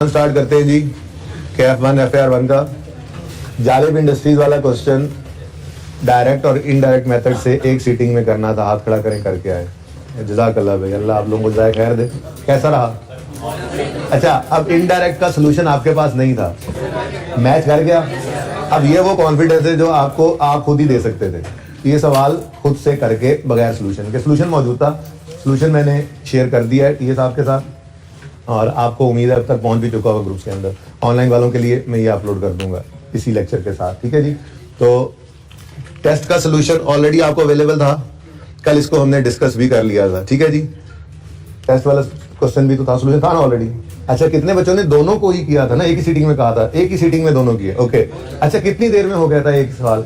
Start करते हैं जी। KF1 FAR1 का जालिब इंडस्ट्रीज वाला क्वेश्चन डायरेक्ट और इनडायरेक्ट मेथड से एक सीटिंग में करना था। हाथ खड़ा करें करके आए। जज़ाकल्लाह भाई, अल्लाह आप लोगों को जाए खैर दे। कैसा रहा? अच्छा, अब इनडायरेक्ट का सोल्यूशन आपके पास नहीं था, मैच कर गया। अब ये वो कॉन्फिडेंस है जो आपको आप खुद ही दे सकते थे। ये सवाल खुद से करके बगैर सोल्यूशन के, सोल्यूशन मौजूद था, सोल्यूशन मैंने शेयर कर दिया है ये साहब के साथ और आपको उम्मीद है अब तक पहुंच भी चुका होगा ग्रुप्स के अंदर। ऑनलाइन वालों के लिए मैं ये अपलोड कर दूंगा इसी लेक्चर के साथ, ठीक है जी। तो टेस्ट का सोल्यूशन ऑलरेडी आपको अवेलेबल था, कल इसको हमने डिस्कस भी कर लिया था, ठीक है जी। टेस्ट वाला क्वेश्चन भी तो था, सोल्यूशन था ना ऑलरेडी। अच्छा, कितने बच्चों ने दोनों को ही किया था ना, एक ही सीटिंग में कहा था, एक ही सीटिंग में दोनों किए, ओके। अच्छा, कितनी देर में हो गया था एक सवाल?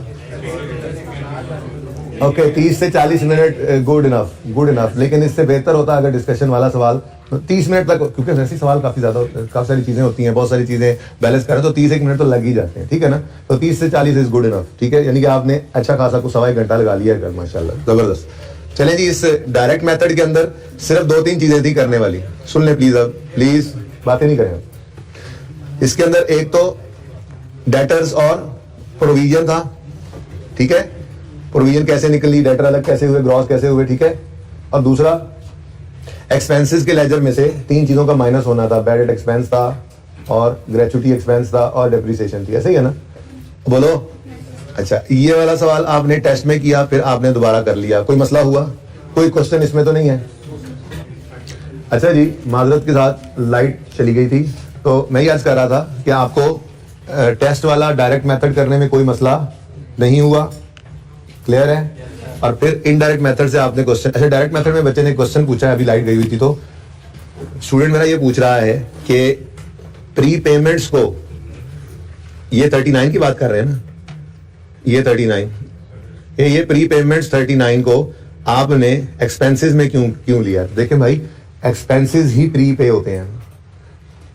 ओके, 30 से 40 मिनट गुड इनफ। लेकिन इससे बेहतर होता अगर डिस्कशन वाला सवाल 30 मिनट तक, क्योंकि वैसे सवाल काफी ज्यादा, काफी सारी चीजें होती हैं, बहुत सारी चीजें बैलेंस करें तो 30 मिनट तो लग ही जाते हैं, ठीक है ना। तो 30 से 40 इज गुड इनफ, ठीक है। यानी कि आपने अच्छा खासा कुछ 1.25 घंटा लगा लिया है, माशाल्लाह, जबरदस्त। चलें जी, इस डायरेक्ट मेथड के अंदर सिर्फ 2-3 चीजें थी करने वाली, सुन लें प्लीज। अब प्लीज बातें नहीं करें। इसके अंदर एक तो डेटर्स और प्रोविजन था, ठीक है। प्रोविजन कैसे निकली, डेटर अलग कैसे हुए, ग्रॉस कैसे हुए, ठीक है। और दूसरा एक्सपेंसेस के लेजर में से 3 चीजों का माइनस होना था, बैड डेट एक्सपेंस था और ग्रेचुटी एक्सपेंस था और डेप्रिसिएशन थी, ऐसे ही है ना, बोलो। अच्छा, ये वाला सवाल आपने टेस्ट में किया, फिर आपने दोबारा कर लिया, कोई मसला हुआ? कोई क्वेश्चन इसमें तो नहीं है? अच्छा जी, माजरत के साथ लाइट चली गई थी, तो मैं ये अर्ज कर रहा था कि आपको टेस्ट वाला डायरेक्ट मेथड करने में कोई मसला नहीं हुआ, क्लियर है। और फिर इनडायरेक्ट मेथड से आपने क्वेश्चन, अच्छा डायरेक्ट मेथड में बच्चे ने क्वेश्चन पूछा है, अभी लाइट गई हुई थी, तो स्टूडेंट मेरा ये पूछ रहा है कि प्री पेमेंट्स को, ये 39 की बात कर रहे हैं ना, ये 39, ये प्री पेमेंट्स 39 को आपने एक्सपेंसेस में क्यों लिया? देखें भाई, एक्सपेंसेस ही प्री पे होते हैं,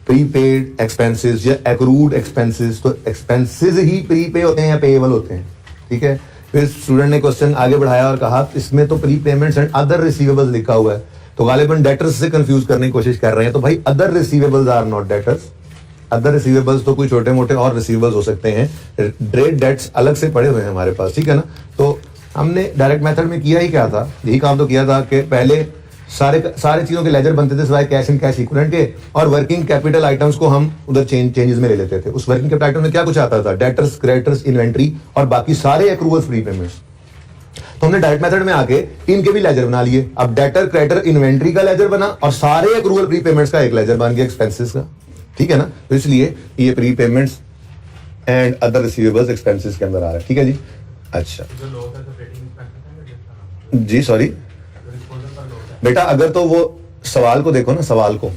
प्रीपेड एक्सपेंसेस या एक्रूड एक्सपेंसेस, तो एक्सपेंसेस ही प्री पे होते हैं या पेएबल होते हैं, ठीक है। फिर स्टूडेंट ने क्वेश्चन आगे बढ़ाया और कहा इसमें तो pre payments and other receivables लिखा हुआ है, तो गालिबन डेटर्स से कंफ्यूज करने की कोशिश कर रहे हैं। तो भाई other receivables are not debtors, other receivables तो कोई छोटे मोटे और रिसीवेबल्स हो सकते हैं, ट्रेड डेट्स अलग से पड़े हुए हैं हमारे पास, ठीक है ना। तो हमने डायरेक्ट मेथड में किया ही क्या था, यही काम तो किया था कि पहले सारे चीजों के लेजर बनते थे सिवाय कैश एंड कैश इक्विवेलेंट के, और वर्किंग कैपिटल आइटम्स को हम उधर चेंजेस में ले लेते थे। उस वर्किंग कैपिटल आइटम में क्या कुछ आता था, डेटर्स, क्रेडिटर्स, इन्वेंट्री और बाकी सारे एक्रूवल्स, प्री पेमेंट्स। तो हमने डायरेक्ट मेथड में आके इनके भी लेजर बना लिए। अब डेटर, क्रेडिटर, इन्वेंट्री का लेजर बना और सारे एक्रूवल प्री पेमेंट्स का एक लेजर बन गया एक्सपेंसेस का, ठीक है ना। तो इसलिए ये pre payments and other receivables expenses के अंदर आ रहा है, ठीक है जी। अच्छा जी, सॉरी बेटा, अगर तो वो सवाल को देखो ना, सवाल को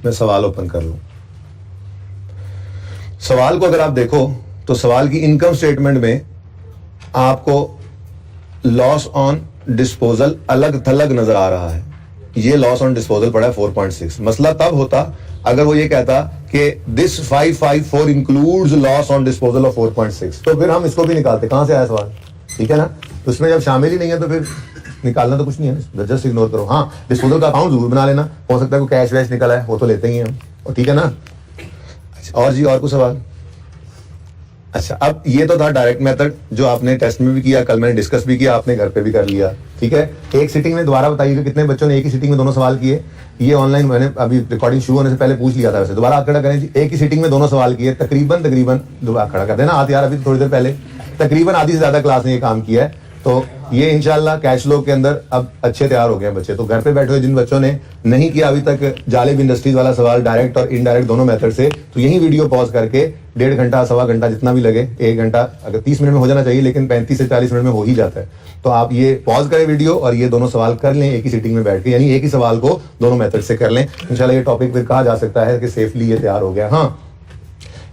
मैं सवाल ओपन कर लूं, सवाल को अगर आप देखो तो सवाल की इनकम स्टेटमेंट में आपको लॉस ऑन डिस्पोजल अलग थलग नजर आ रहा है। ये लॉस ऑन डिस्पोजल पड़ा है 4.6। मसला तब होता अगर वो ये कहता कि this 554 includes loss on disposal of 4.6, तो फिर हम इसको भी निकालते। कहां से आया सवाल, ठीक है ना। तो उसमें जब शामिल ही नहीं है तो फिर निकालना तो कुछ नहीं है, जस्ट इग्नोर करो। हाँ, डिस्पोजल का अकाउंट जरूर बना लेना, हो सकता है कोई कैश वैश निकला है, वो तो लेते ही हैं हम, ठीक है ना। अच्छा, और जी और कुछ सवाल? अच्छा, अब ये तो था डायरेक्ट मेथड जो आपने टेस्ट में भी किया, कल मैंने डिस्कस भी किया, आपने घर पे भी कर लिया, ठीक है। एक सीटिंग में दोबारा बताइए कितने बच्चों ने एक ही सीटिंग में दोनों सवाल किए। ये ऑनलाइन मैंने अभी रिकॉर्डिंग शुरू होने से पहले पूछ लिया था, वैसे दोबारा हाथ खड़ा करें जी। एक ही सीटिंग में दोनों सवाल किए, तकरीबन दोबारा खड़ा कर देना हाथ यार, अभी थोड़ी देर पहले तकरीबन आधी से ज्यादा क्लास ने ये काम किया है। तो ये इंशाल्लाह कैश फ्लो के अंदर अब अच्छे तैयार हो गए हैं बच्चे। तो घर पे बैठे हुए जिन बच्चों ने नहीं किया अभी तक जालिब इंडस्ट्रीज वाला सवाल डायरेक्ट और इनडायरेक्ट दोनों मेथड से, तो यही वीडियो पॉज करके 1.5 घंटा, 1.25 घंटा जितना भी लगे, 1 घंटा अगर 30 मिनट में हो जाना चाहिए, लेकिन 35 से 40 मिनट में हो ही जाता है। तो आप ये पॉज करें वीडियो और ये दोनों सवाल कर लें एक ही सीटिंग में बैठ के, यानी एक ही सवाल को दोनों मेथड से कर लें। इंशाल्लाह ये टॉपिक फिर कहा जा सकता है कि सेफली ये तैयार हो गया। हाँ,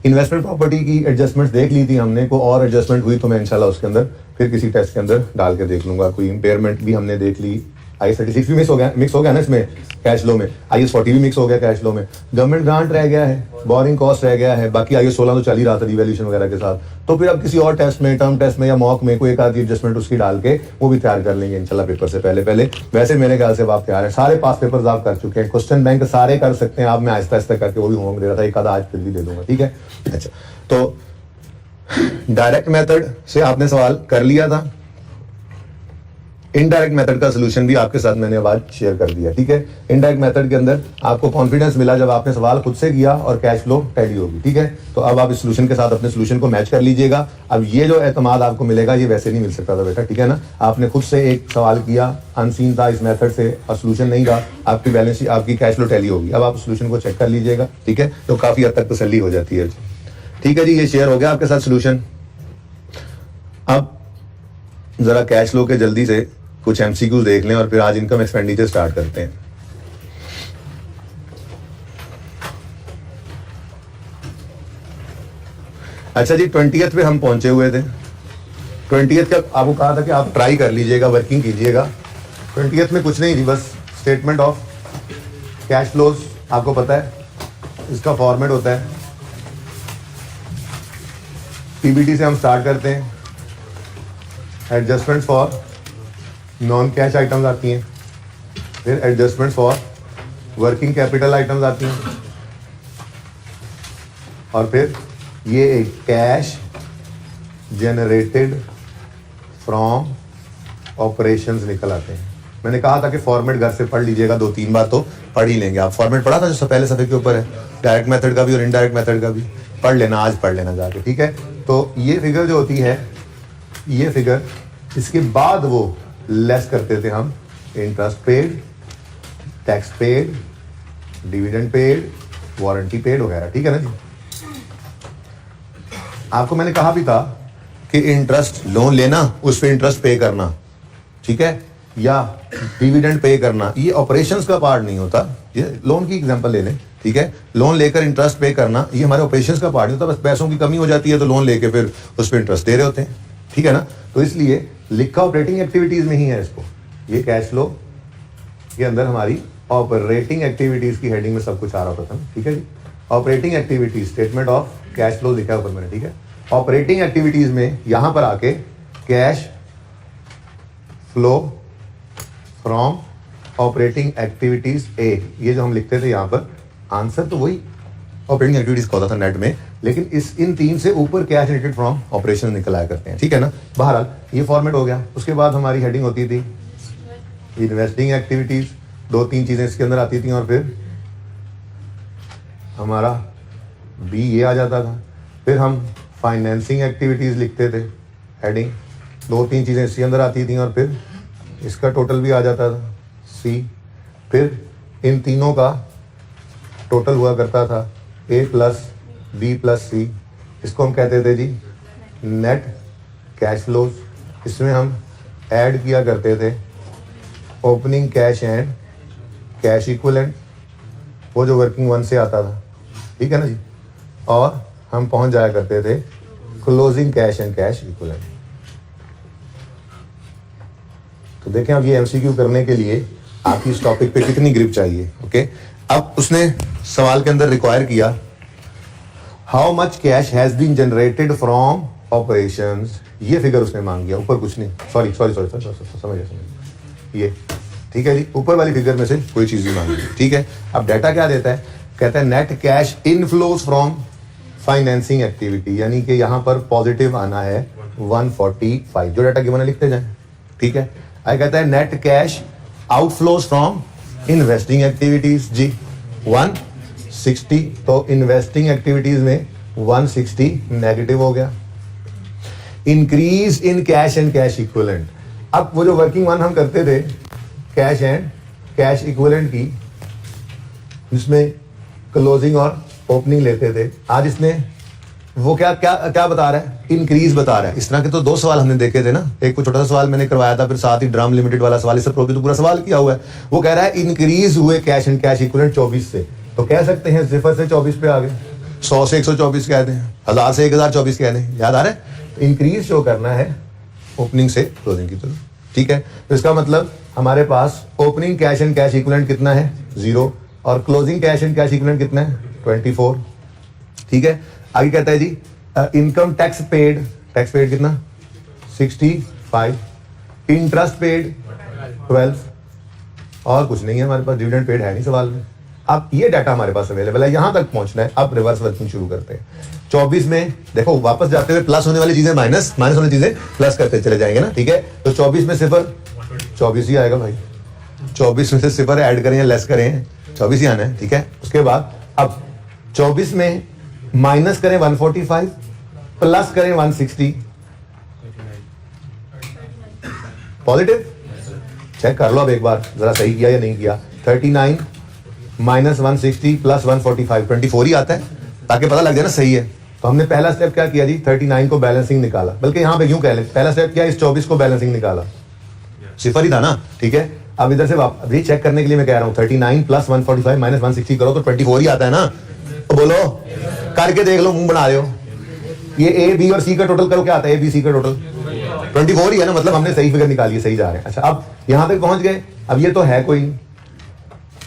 इन्वेस्टमेंट प्रॉपर्टी की एडजस्टमेंट्स देख ली थी हमने, को और एडजस्टमेंट हुई तो मैं इंशाल्लाह उसके अंदर फिर किसी टेस्ट के अंदर डाल के देख लूंगा। कोई इंपेयरमेंट भी हमने देख ली, IS-36 भी मिक्स हो गया ना इसमें कैश फ्लो में, IS-40 भी मिक्स हो गया कैश फ्लो में, गवर्नमेंट ग्रांट रह गया है, बोरिंग कॉस्ट रह गया है, बाकी IS-16 तो चल ही रहा था रिवैल्यूएशन वगैरह के साथ। तो फिर अब किसी और टेस्ट में, टर्म टेस्ट में या मॉक में कोई एक आधी एडजस्टमेंट उसकी डाल के वो भी तैयार कर लेंगे इंशाल्लाह पेपर से पहले। वैसे मेरे ख्याल से आप तैयार हैं, सारे पास पेपर्स आप कर चुके हैं, क्वेश्चन बैंक सारे कर सकते हैं आप। मैं आहिस्ता आहिस्ता करके वो भी होमवर्क दे रहा था, एक आधा आज फिर भी दे दूंगा, ठीक है। अच्छा, तो डायरेक्ट मेथड से आपने सवाल कर लिया था, इनडायरेक्ट मेथड का सॉल्यूशन भी आपके साथ मैंने आज शेयर कर दिया, ठीक है। इनडायरेक्ट मेथड के अंदर आपको कॉन्फिडेंस मिला जब आपने सवाल खुद से किया और कैश फ्लो टैली होगी, ठीक है। तो अब आप इस सॉल्यूशन के साथ अपने सॉल्यूशन को मैच कर लीजिएगा। अब ये जो एतमाद आपको मिलेगा ये वैसे नहीं मिल सकता था बेटा, ठीक है ना। आपने खुद से एक सवाल किया, अनसीन था इस मेथड से और सॉल्यूशन नहीं था, आपकी बैलेंस आपकी कैश फ्लो टैली होगी। अब आप सॉल्यूशन को चेक कर लीजिएगा, ठीक है। तो काफी हद तक तसल्ली हो जाती है, ठीक है जी। ये शेयर हो गया आपके साथ सॉल्यूशन। अब जरा कैश फ्लो के जल्दी से कुछ एमसीक्यूज देख लें और फिर आज इनकम एक्सपेंडिचर स्टार्ट करते हैं। अच्छा जी, 20th पे हम पहुंचे हुए थे। 20th का आपको कहा था कि आप ट्राई कर लीजिएगा, वर्किंग कीजिएगा। 20th में कुछ नहीं थी, बस स्टेटमेंट ऑफ कैश फ्लोज आपको पता है, इसका फॉर्मेट होता है। पीबीटी से हम स्टार्ट करते हैं, adjustment for non cash items आती हैं, फिर adjustment for working capital items आती हैं, और फिर ये एक कैश जनरेटेड फ्रॉम ऑपरेशंस निकल आते हैं। मैंने कहा था कि फॉर्मेट घर से पढ़ लीजिएगा, 2-3 बार तो पढ़ ही लेंगे आप। फॉर्मेट पढ़ा था जो पहले सफ़े के ऊपर है, डायरेक्ट मेथड का भी और इनडायरेक्ट मेथड का भी पढ़ लेना, आज पढ़ लेना जाके, ठीक है। तो ये फिगर जो होती है, ये फिगर, इसके बाद वो लेस करते थे हम interest paid, tax paid, dividend paid, warranty paid वगैरह, ठीक है ना जी। आपको मैंने कहा भी था कि इंटरेस्ट लोन लेना, उस पर इंटरेस्ट पे करना, ठीक है, या डिविडेंड पे करना, ये ऑपरेशंस का पार्ट नहीं होता। ये लोन की एग्जांपल ले लें, ठीक है। लोन लेकर इंटरेस्ट पे करना ये हमारे ऑपरेशंस का पार्ट नहीं होता। बस पैसों की कमी हो जाती है तो लोन लेके फिर उस पर इंटरेस्ट दे रहे होते हैं, ठीक है ना। तो इसलिए लिखा ऑपरेटिंग एक्टिविटीज में ही है इसको। ये कैश फ्लो के अंदर हमारी ऑपरेटिंग एक्टिविटीज की हेडिंग में सब कुछ आ रहा होता था, ठीक है जी। Operating activities, statement of cash flow लिखा है ऊपर मैंने, ठीक है। ऑपरेटिंग एक्टिविटीज में यहां पर आके cash flow from operating activities ए, ये जो हम लिखते थे यहाँ पर, आंसर तो वही ऑपरेटिंग एक्टिविटीज का होता था नेट में, लेकिन इन 3 से ऊपर कैश जनरेटेड फ्रॉम ऑपरेशन निकल आया करते हैं, ठीक है ना। बहरहाल ये फॉर्मेट हो गया। उसके बाद हमारी हेडिंग होती थी इन्वेस्टिंग एक्टिविटीज, 2-3 चीजें इसके अंदर आती थी, और फिर हमारा बी ये आ जाता था। फिर हम फाइनेंसिंग एक्टिविटीज लिखते थे, हेडिंग 2-3 चीजें इसके अंदर आती थी, और फिर इसका टोटल भी आ जाता था सी। फिर इन तीनों का टोटल हुआ करता था ए प्लस बी प्लस सी, इसको हम कहते थे जी नेट कैश फ्लोज। इसमें हम ऐड किया करते थे opening cash and cash equivalent, वो जो वर्किंग वन से आता था, ठीक है ना जी। और हम पहुंच जाया करते थे closing cash and cash equivalent. तो देखें अब ये एमसीक्यू करने के लिए आपकी इस टॉपिक पे कितनी ग्रिप चाहिए, ओके। अब उसने सवाल के अंदर रिक्वायर किया how much cash has been generated from operations, ये फिगर उसने मांग गया, ऊपर कुछ नहीं, सॉरी समझ ये, ठीक है जी। ऊपर वाली फिगर में से कोई चीज नहीं मांगी, ठीक है। अब डाटा क्या देता है, कहता है net cash inflows from financing activity, यानी कि यहाँ पर पॉजिटिव आना है 145, जो डाटा गिवन है लिखते जाए, ठीक है। आगे कहता है net cash outflows from investing activities जी 160, तो इन्वेस्टिंग एक्टिविटीज में 160 नेगेटिव हो गया। Increase in cash and cash equivalent, अब वो जो वर्किंग वन हम करते थे कैश एंड कैश इक्विवेलेंट की, जिसमें क्लोजिंग और ओपनिंग लेते थे, आज इसने वो क्या क्या क्या बता रहा है, इंक्रीज बता रहा है। इस तरह के तो 2 सवाल हमने देखे थे ना, एक को छोटा सा सवाल मैंने करवाया था, फिर साथ ही ड्रम लिमिटेड वाला सवाल, इससे तो पूरा सवाल किया हुआ है। वो कह रहा है इंक्रीज हुए कैश एंड कैश इक्विवेलेंट 24 से, तो कह सकते हैं 0 से 24 पे आ गए, 100 से 124 कह दें, 1000 से 1024 कह दें, याद आ रहा है। तो इंक्रीज शो करना है ओपनिंग से क्लोजिंग की तरफ, ठीक है। तो इसका मतलब हमारे पास opening cash and cash equivalent कितना है 0 और closing cash and cash equivalent कितना है 24। ठीक है, आगे कहता है जी इनकम टैक्स पेड कितना 65, इंटरेस्ट पेड 12 और कुछ नहीं है हमारे पास, डिविडेंड पेड है नहीं सवाल में। अब ये डाटा हमारे पास अवेलेबल है, यहां तक पहुंचना है। अब रिवर्स वर्किंग शुरू करते हैं। 24 में देखो वापस जाते हुए प्लस होने वाली चीजें माइनस होने चीजें प्लस करते चले जाएंगे ना। ठीक है, तो 24 में सिफर 24 ही आएगा भाई, 24 में से सिफर ऐड करें या लेस करें 24 ही आना है। ठीक है, उसके बाद अब 24 में माइनस करें 145 प्लस करें 160 पॉजिटिव। चेक कर लो अब एक बार जरा सही किया या नहीं किया। 39 माइनस 160 प्लस 145 24 ही आता है, ताकि पता लग जाए ना सही है। तो हमने पहला स्टेप क्या किया जी 39 को बैलेंसिंग निकाला, बल्कि यहां पे यूं कह ले पहला स्टेप क्या इस 24 को बैलेंसिंग निकाला, सिफर ही था ना। ठीक है, अब इधर से अभी चेक करने के लिए मैं कह रहा हूं 39 प्लस 145 माइनस 160 करो तो 24 ही आता है ना। तो बोलो करके देख लो, मुंह बना रहे हो। ये ए बी और सी का टोटल करो, क्या आता है ए बी सी का टोटल 24 ही है ना, मतलब हमने सही फिगर निकाली है, सही जा रहे हैं। अच्छा अब यहां तक पहुंच गए, अब ये तो है कोई नहीं।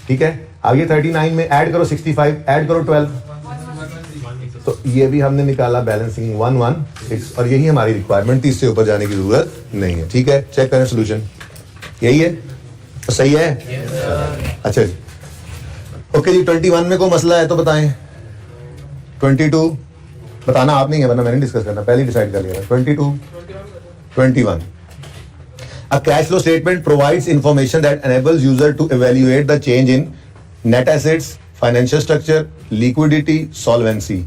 ठीक है, अब ये 39 में ऐड करो 65 ऐड करो 12 तो ये भी हमने निकाला बैलेंसिंग 116 और यही हमारी रिक्वायरमेंट थी, इससे ऊपर जाने की जरूरत नहीं है। ठीक है, चेक करें सोल्यूशन यही है तो सही है। अच्छा जी ओके जी 21 में कोई मसला है तो बताएं। 22 बताना आप नहीं है, वरना मैंने डिस्कस करना, पहले डिसाइड कर लिया। 22 21 A cash flow statement provides information that enables user to evaluate the change in net assets, financial structure, liquidity, solvency.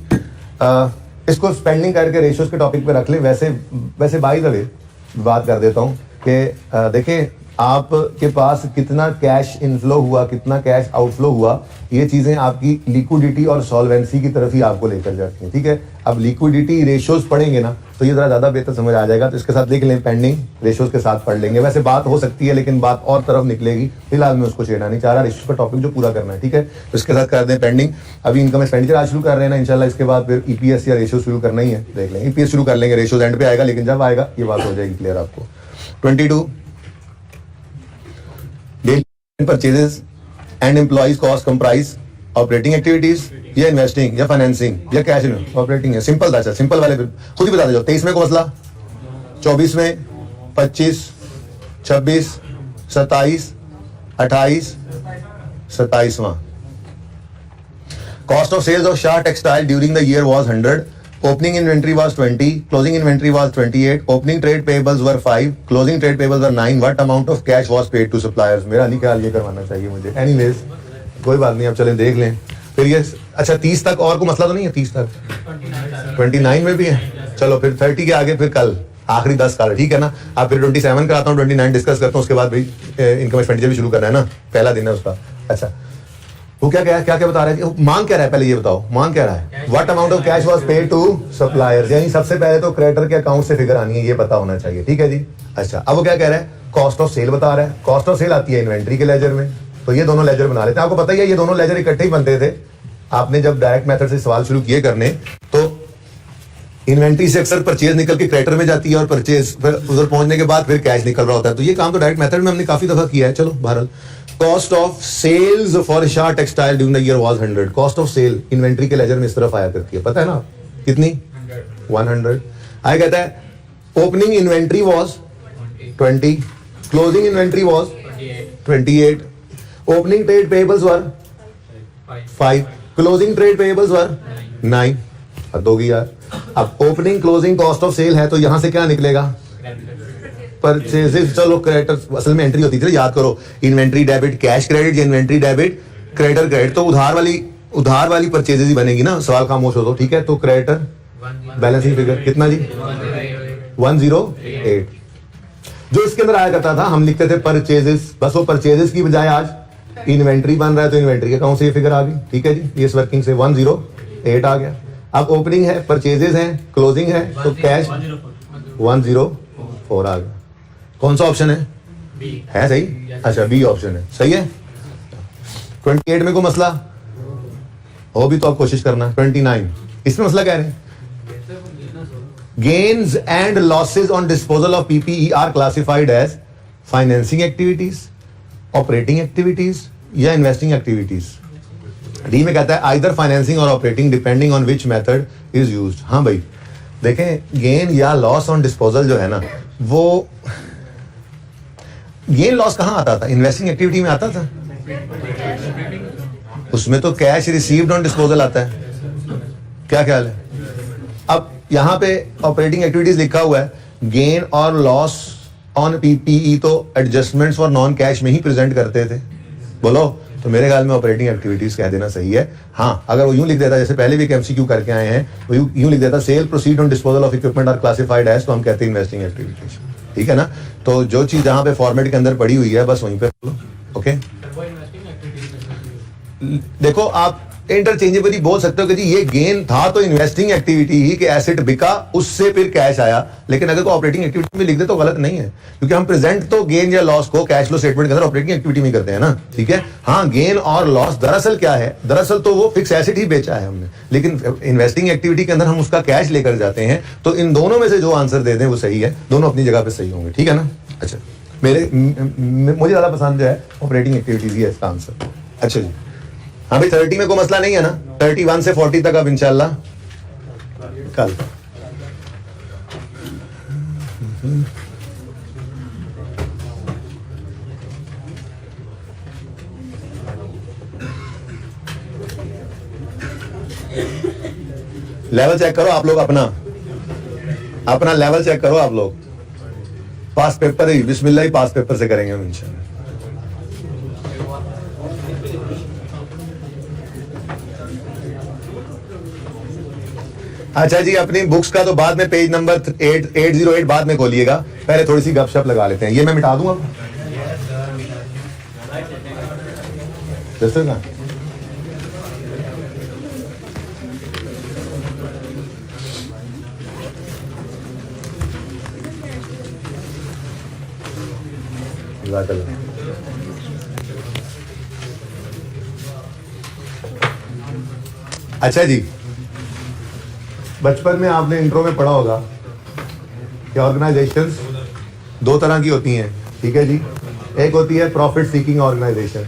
इसको स्पेंडिंग करके रेशियोज के टॉपिक पे रख ले। वैसे बाय द वे बात कर देता हूँ कि देखें आपके पास कितना कैश इनफ्लो हुआ, कितना कैश आउटफ्लो हुआ, ये चीजें आपकी लिक्विडिटी और सॉल्वेंसी की तरफ ही आपको लेकर जाती हैं। ठीक है, अब लिक्विडिटी रेशियोज पढ़ेंगे ना तो ये जरा ज्यादा बेहतर समझ आ जाएगा। तो इसके साथ देख लें, पेंडिंग रेशियोज के साथ पढ़ लेंगे। वैसे बात हो सकती है लेकिन बात और तरफ निकलेगी, फिलहाल मैं उसको छेड़ना नहीं चाह रहा। रेशियोज का टॉपिक जो पूरा करना है, ठीक है, तो इसके साथ कर दें पेंडिंग। अभी इनकम एक्सपेंडिचर आज शुरू कर रहे हैं ना इंशाल्लाह, इसके बाद फिर ईपीएस या रेशियो शुरू करना ही है, देख लेंगे। ईपीएस शुरू कर लेंगे, रेशियोज एंड पे आएगा, लेकिन जब आएगा ये बात हो जाएगी क्लियर आपको। 22 daily purchases and employees cost comprise operating activities या इन्वेस्टिंग या फाइनेंसिंग या कैश ऑपरेटिंग है। सिंपल था, सिंपल वाले खुद ही बता दो। 23 में को मसला, 24 में 25 26 27 28 27वां। Cost of sales of Shah textile during the year was 100, opening inventory was 20, closing inventory was 28, opening trade payables were 5, closing trade payables were 9. What amount of cash was paid to suppliers? मेरा नहीं ख्याल ये करवाना चाहिए मुझे। Anyways कोई बात नहीं, अब चलें देख लें। फिर ये अच्छा 30 तक और कोई मसला तो नहीं है? 30 तक 29 में भी है। चलो फिर 30 के आगे फिर कल आखिरी 10 साल, ठीक है ना। आप फिर 27 कराता हूँ, 29 डिस्कस करता हूँ, उसके बाद भाई इनकम एक्सपेंडिचर भी शुरू करना है ना, पहला दिन है उसका। अच्छा वो क्या बता रहा है, मांग क्या रहा है, पहले ये बताओ मांग क्या रहा है। What amount of cash was paid to suppliers, यानी सबसे पहले तो क्रेडिटर के अकाउंट से फिगर आनी है, ये पता होना चाहिए, ठीक है जी। अच्छा अब वो क्या कह रहा है, कॉस्ट ऑफ सेल बता रहा है। कॉस्ट ऑफ सेल आती है इन्वेंट्री के लेजर में, तो ये दोनों लेजर बना लेते हैं। आपको पता ही है ये दोनों लेजर इकट्ठे ही बनते थे। आपने जब डायरेक्ट मेथड से सवाल शुरू किए करने तो इन्वेंट्री से अक्सर परचेज निकल के क्रेडिटर में जाती है और परचेज फिर उधर पहुंचने के बाद फिर कैश निकल रहा होता है। तो ये काम तो डायरेक्ट मेथड में हमने काफी दफा किया है। चलो बहरहाल cost of sales for Shah textile during the year was 100। Cost of sale inventory के लेजर में इस तरफ आया करती है, पता है ना कितनी, 100। आया कहता है opening inventory was 20, closing inventory was 28, opening trade payables were 5, closing trade payables were 9। हद होगी यार। अब opening closing cost of sale है तो यहां से क्या निकलेगा, परचेजेस। चलो क्रेडिटर असल में एंट्री होती थी, याद करो, इन्वेंट्री डेबिट कैश क्रेडिट या इन्वेंट्री डेबिट क्रेडिटर क्रेडिट। तो उधार वाली परचेजेस ही बनेगी ना, सवाल खामोश हो तो, ठीक है। तो क्रेडिटर बैलेंसिंग फिगर कितना जी 108। जो इसके अंदर आया करता था हम लिखते थे परचेजेस, बस वो परचेजेस की बजाय आज इन्वेंट्री बन रहा है तो इन्वेंट्री के अकाउंट से ये फिगर आ गई, ठीक है जी। इस वर्किंग से 108 आ गया। अब ओपनिंग है, परचेजेस हैं, क्लोजिंग है, तो कैश 104 आ गया। कौन सा ऑप्शन है सही? अच्छा बी ऑप्शन है, सही है। 28 में कोई मसला हो भी तो आप कोशिश करना। 29 इसमें मसला कह रहे हैं, gains and losses on disposal of PPE are classified as financing activities, operating activities या इन्वेस्टिंग एक्टिविटीज? डी में कहता है आइदर फाइनेंसिंग और operating depending on which method is used. हाँ भाई देखें, गेन या लॉस ऑन डिस्पोजल जो है ना, वो गेन लॉस कहाँ आता था? इन्वेस्टिंग एक्टिविटी में आता था। उसमें तो कैश रिसीव्ड ऑन डिस्पोजल आता है। क्या ख्याल है? अब यहां पे ऑपरेटिंग एक्टिविटीज लिखा हुआ है, गेन और लॉस ऑन पीपीई तो एडजस्टमेंट्स फॉर नॉन कैश में ही प्रेजेंट करते थे। बोलो, तो मेरे ख्याल में ऑपरेटिंग एक्टिविटीज कह देना सही है। हाँ, अगर वो यूं लिख देता, जैसे पहले भी एक एमसीक्यू करके आए हैं, वो यूं लिख देता sale proceed on disposal of equipment are classified as, तो हम कहते हैं इन्वेस्टिंग एक्टिविटीज। ठीक है ना? तो जो चीज जहां पे फॉर्मेट के अंदर पड़ी हुई है बस वहीं पे ओके। देखो, आप इंटरचेंजेबली बोल सकते हो कि जी ये गेन था तो इन्वेस्टिंग एक्टिविटी ही, कि एसेट बिका उससे फिर कैश आया, लेकिन अगर को ऑपरेटिंग एक्टिविटी में लिख दे तो गलत नहीं है, क्योंकि हम प्रेजेंट तो गेन या लॉस को कैश फ्लो स्टेटमेंट के अंदर ऑपरेटिंग एक्टिविटी में करते हैं ना। ठीक है? हाँ, गेन और लॉस दरअसल क्या है? दरअसल तो वो फिक्स एसेट ही बेचा है हमने, लेकिन इन्वेस्टिंग एक्टिविटी के अंदर हम उसका कैश लेकर जाते हैं। तो इन दोनों में से जो आंसर दे दें वो सही है, दोनों अपनी जगह पे सही होंगे। ठीक है ना? अच्छा, मुझे ज्यादा पसंद जो है ऑपरेटिंग एक्टिविटीज ही है इसका आंसर। अच्छा जी, हाँ भाई 30 में कोई मसला नहीं है ना? 31 से 40 तक अब इंशाल्लाह कल। लेवल चेक करो आप लोग, अपना लेवल चेक करो आप लोग। पास पेपर ही बिस्मिल्लाह ही पास पेपर से करेंगे हम इंशाल्लाह। अच्छा जी, अपनी बुक्स का तो बाद में पेज नंबर 808 बाद में खोलिएगा, पहले थोड़ी सी गपशप लगा लेते हैं। ये मैं मिटा दूंगा ना। अच्छा जी, बचपन में आपने इंट्रो में पढ़ा होगा कि ऑर्गेनाइजेशंस दो तरह की होती हैं। ठीक है जी, एक होती है प्रॉफिट सीकिंग ऑर्गेनाइजेशन,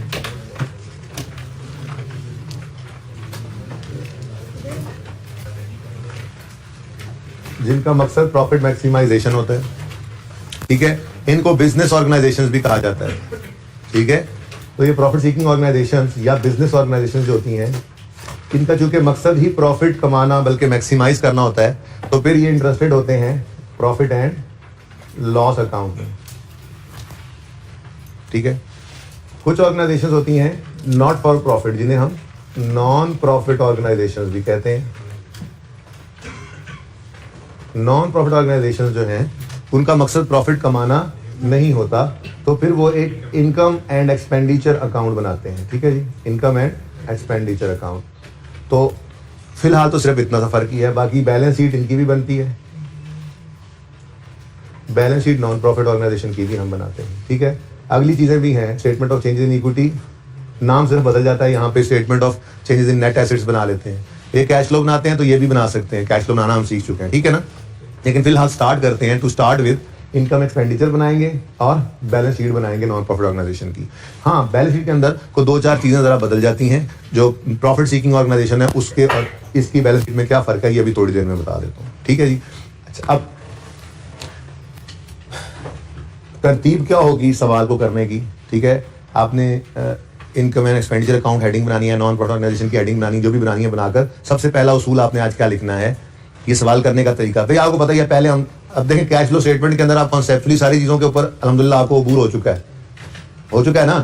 जिनका मकसद प्रॉफिट मैक्सिमाइजेशन होता है। ठीक है? इनको बिजनेस ऑर्गेनाइजेशंस भी कहा जाता है। ठीक है? तो ये प्रॉफिट सीकिंग ऑर्गेनाइजेशंस या बिजनेस ऑर्गेनाइजेशंस जो होती हैं, इनका चूंकि मकसद ही प्रॉफिट कमाना बल्कि मैक्सिमाइज करना होता है, तो फिर ये इंटरेस्टेड होते हैं प्रॉफिट एंड लॉस अकाउंट में। ठीक है? कुछ ऑर्गेनाइजेशंस होती हैं नॉट फॉर प्रॉफिट, जिन्हें हम नॉन प्रॉफिट ऑर्गेनाइजेशंस भी कहते हैं। नॉन प्रॉफिट ऑर्गेनाइजेशंस जो हैं, उनका मकसद प्रॉफिट कमाना नहीं होता, तो फिर वो एक इनकम एंड एक्सपेंडिचर अकाउंट बनाते हैं। ठीक है जी, इनकम एंड एक्सपेंडिचर अकाउंट। तो फिलहाल तो सिर्फ इतना सा फर्क ही है, बाकी बैलेंस शीट इनकी भी बनती है, balance sheet non profit organisation की भी हम बनाते हैं। ठीक है? अगली चीजें भी हैं, statement of changes in equity, नाम सिर्फ बदल जाता है, यहाँ पे statement of changes in net assets बना लेते हैं। ये कैश फ्लो बनाते हैं तो ये भी बना सकते हैं, कैश फ्लो बनाना हम सीख चुके हैं। ठीक है ना? लेकिन फिलहाल स्टार्ट करते हैं, to start with income expenditure बनाएंगे और बैलेंस शीट बनाएंगे नॉन प्रॉफिट ऑर्गेनाइजेशन की। हाँ, बैलेंस शीट के अंदर को दो चार चीजें जरा बदल जाती हैं। जो प्रॉफिट सीकिंग ऑर्गेनाइजेशन है उसके और इसकी बैलेंस शीट में क्या फर्क है, ये भी थोड़ी देर में बता देता हूँ। ठीक है जी? अच्छा, अब तरतीब क्या होगी सवाल को करने की? ठीक है, आपने income and expenditure account heading बनानी है, नॉन प्रॉफिट ऑर्गेनाइजेशन की हेडिंग बनानी, जो भी बनानी है बनाकर सबसे पहला उसूल आपने आज क्या लिखना है, ये सवाल करने का तरीका। भाई आपको पता ही है, पहले हम अब देखें कैश फ्लो स्टेटमेंट के अंदर आप कॉन्सेप्चुअली सारी चीजों के ऊपर अल्हम्दुलिल्लाह आपको अबूर हो चुका है ना।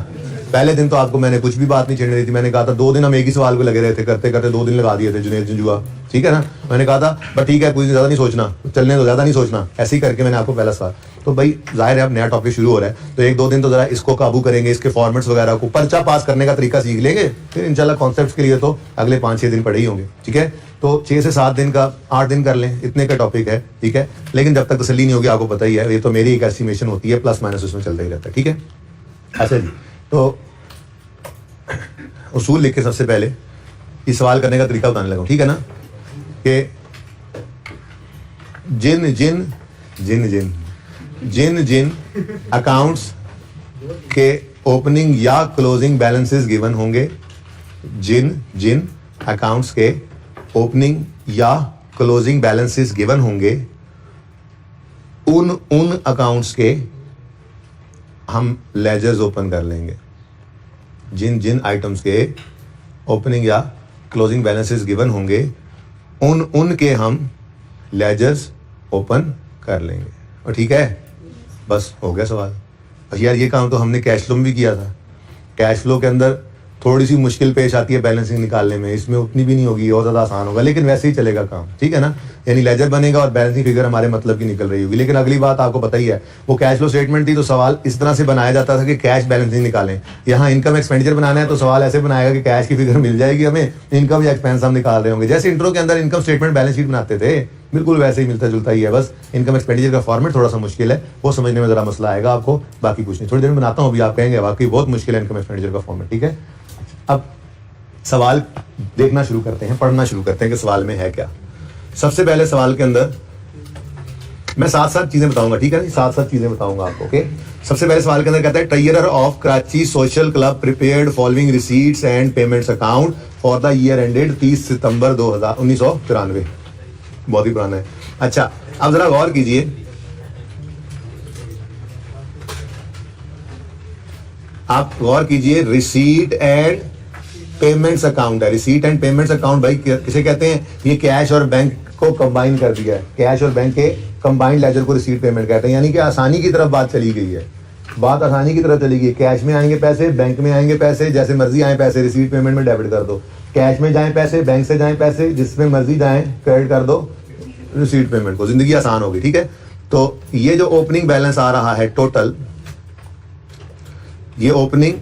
पहले दिन तो आपको मैंने कुछ भी बात नहीं छेड़ने दी थी, मैंने कहा था 2 दिन हम एक ही सवाल को लगे रहे थे, करते करते 2 दिन लगा दिए थे जुनेद जंजुआ। ठीक है ना? मैंने कहा था बट ठीक है, कुछ ज्यादा नहीं सोचना, चलने तो ज्यादा नहीं सोचना, ऐसे ही करके मैंने आपको पहला सवाल। तो भाई जाहिर है अब नया टॉपिक शुरू हो रहा है, तो 1-2 दिन तो जरा इसको काबू करेंगे, इसके फॉर्मेट्स वगैरह को, पर्चा पास करने का तरीका सीख लेंगे, फिर इंशाल्लाह कॉन्सेप्ट्स के लिए तो अगले 5-6 दिन पड़े ही होंगे। ठीक है? तो 6 से 7 दिन का 8 दिन कर लें, इतने का टॉपिक है। ठीक है? लेकिन जब तक तसल्ली नहीं होगी, आपको पता ही है, ये तो मेरी एक एस्टिमेशन होती है, प्लस माइनस उसमें चलता ही रहता है। ठीक है? अच्छा जी, तो उसूल लिख के सबसे पहले इस सवाल करने का तरीका बताने लगा। ठीक है ना? कि जिन जिन अकाउंट्स के ओपनिंग या क्लोजिंग बैलेंसेस गिवन होंगे, जिन जिन अकाउंट्स के ओपनिंग या क्लोजिंग बैलेंसेस गिवन होंगे उन अकाउंट्स के हम लेजर्स ओपन कर लेंगे। जिन जिन आइटम्स के ओपनिंग या क्लोजिंग बैलेंसेस गिवन होंगे उनके हम लेजर्स ओपन कर लेंगे। और ठीक है, बस हो गया सवाल। और यार ये काम तो हमने कैश फ्लो में भी किया था। कैश फ्लो के अंदर थोड़ी सी मुश्किल पेश आती है बैलेंसिंग निकालने में, इसमें उतनी भी नहीं होगी, और ज़्यादा आसान होगा, लेकिन वैसे ही चलेगा काम, ठीक है ना। यानी लेजर बनेगा और बैलेंसिंग फिगर हमारे मतलब की निकल रही होगी। लेकिन अगली बात आपको पता ही है, वो कैश फ्लो स्टेटमेंट थी तो सवाल इस तरह से बनाया जाता था कि कैश बैलेंसिंग निकालें। यहाँ इनकम एक्सपेंडिचर बनाना है तो सवाल ऐसे बनाएगा कि कैश की फिगर मिल जाएगी हमें, इनकम या एक्सपेंस हम निकाल रहे होंगे। जैसे इंट्रो के अंदर इनकम स्टेटमेंट बैलेंस शीट बनाते थे, बिल्कुल वैसे ही मिलता जुलता ही है। बस इनकम एक्सपेंडिचर का फॉर्मेट थोड़ा सा मुश्किल है, वो समझने में जरा मसला आएगा आपको, बाकी कुछ नहीं। थोड़ी देर में बनाता हूँ, अभी आप कहेंगे वाकई बहुत मुश्किल है इनकम एक्सपेंडिचर का फॉर्मेट, ठीक है। अब सवाल देखना शुरू करते हैं, पढ़ना शुरू करते हैं कि सवाल में है क्या। सबसे पहले सवाल के अंदर मैं साथ साथ चीजें बताऊंगा, ठीक है, साथ साथ चीजें बताऊंगा आपको, ओके। सबसे पहले सवाल के अंदर कहता है treasurer of Karachi social club prepared following receipts and payments account for the year ended 30 सितंबर 1993। बहुत ही पुराना है। अच्छा, अब जरा गौर कीजिए, आप गौर कीजिए, रिसीट एंड पेमेंट्स अकाउंट है। रिसीट एंड पेमेंट्स अकाउंट भाई किसे कहते हैं? ये कैश और बैंक को कंबाइन कर दिया है, कैश और बैंक के कंबाइंड लेजर को रिसीट पेमेंट कहते हैं। यानी कि आसानी की तरफ बात चली गई है, बात आसानी की तरफ चली गई। कैश में आएंगे पैसे, बैंक में आएंगे पैसे, जैसे मर्जी आए पैसे रिसीट पेमेंट में डेबिट कर दो। कैश में जाए पैसे, बैंक से जाए पैसे, जिसमें मर्जी जाए क्रेडिट कर दो रिसीट पेमेंट को, जिंदगी आसान होगी, ठीक है। तो ये जो ओपनिंग बैलेंस आ रहा है टोटल, ये ओपनिंग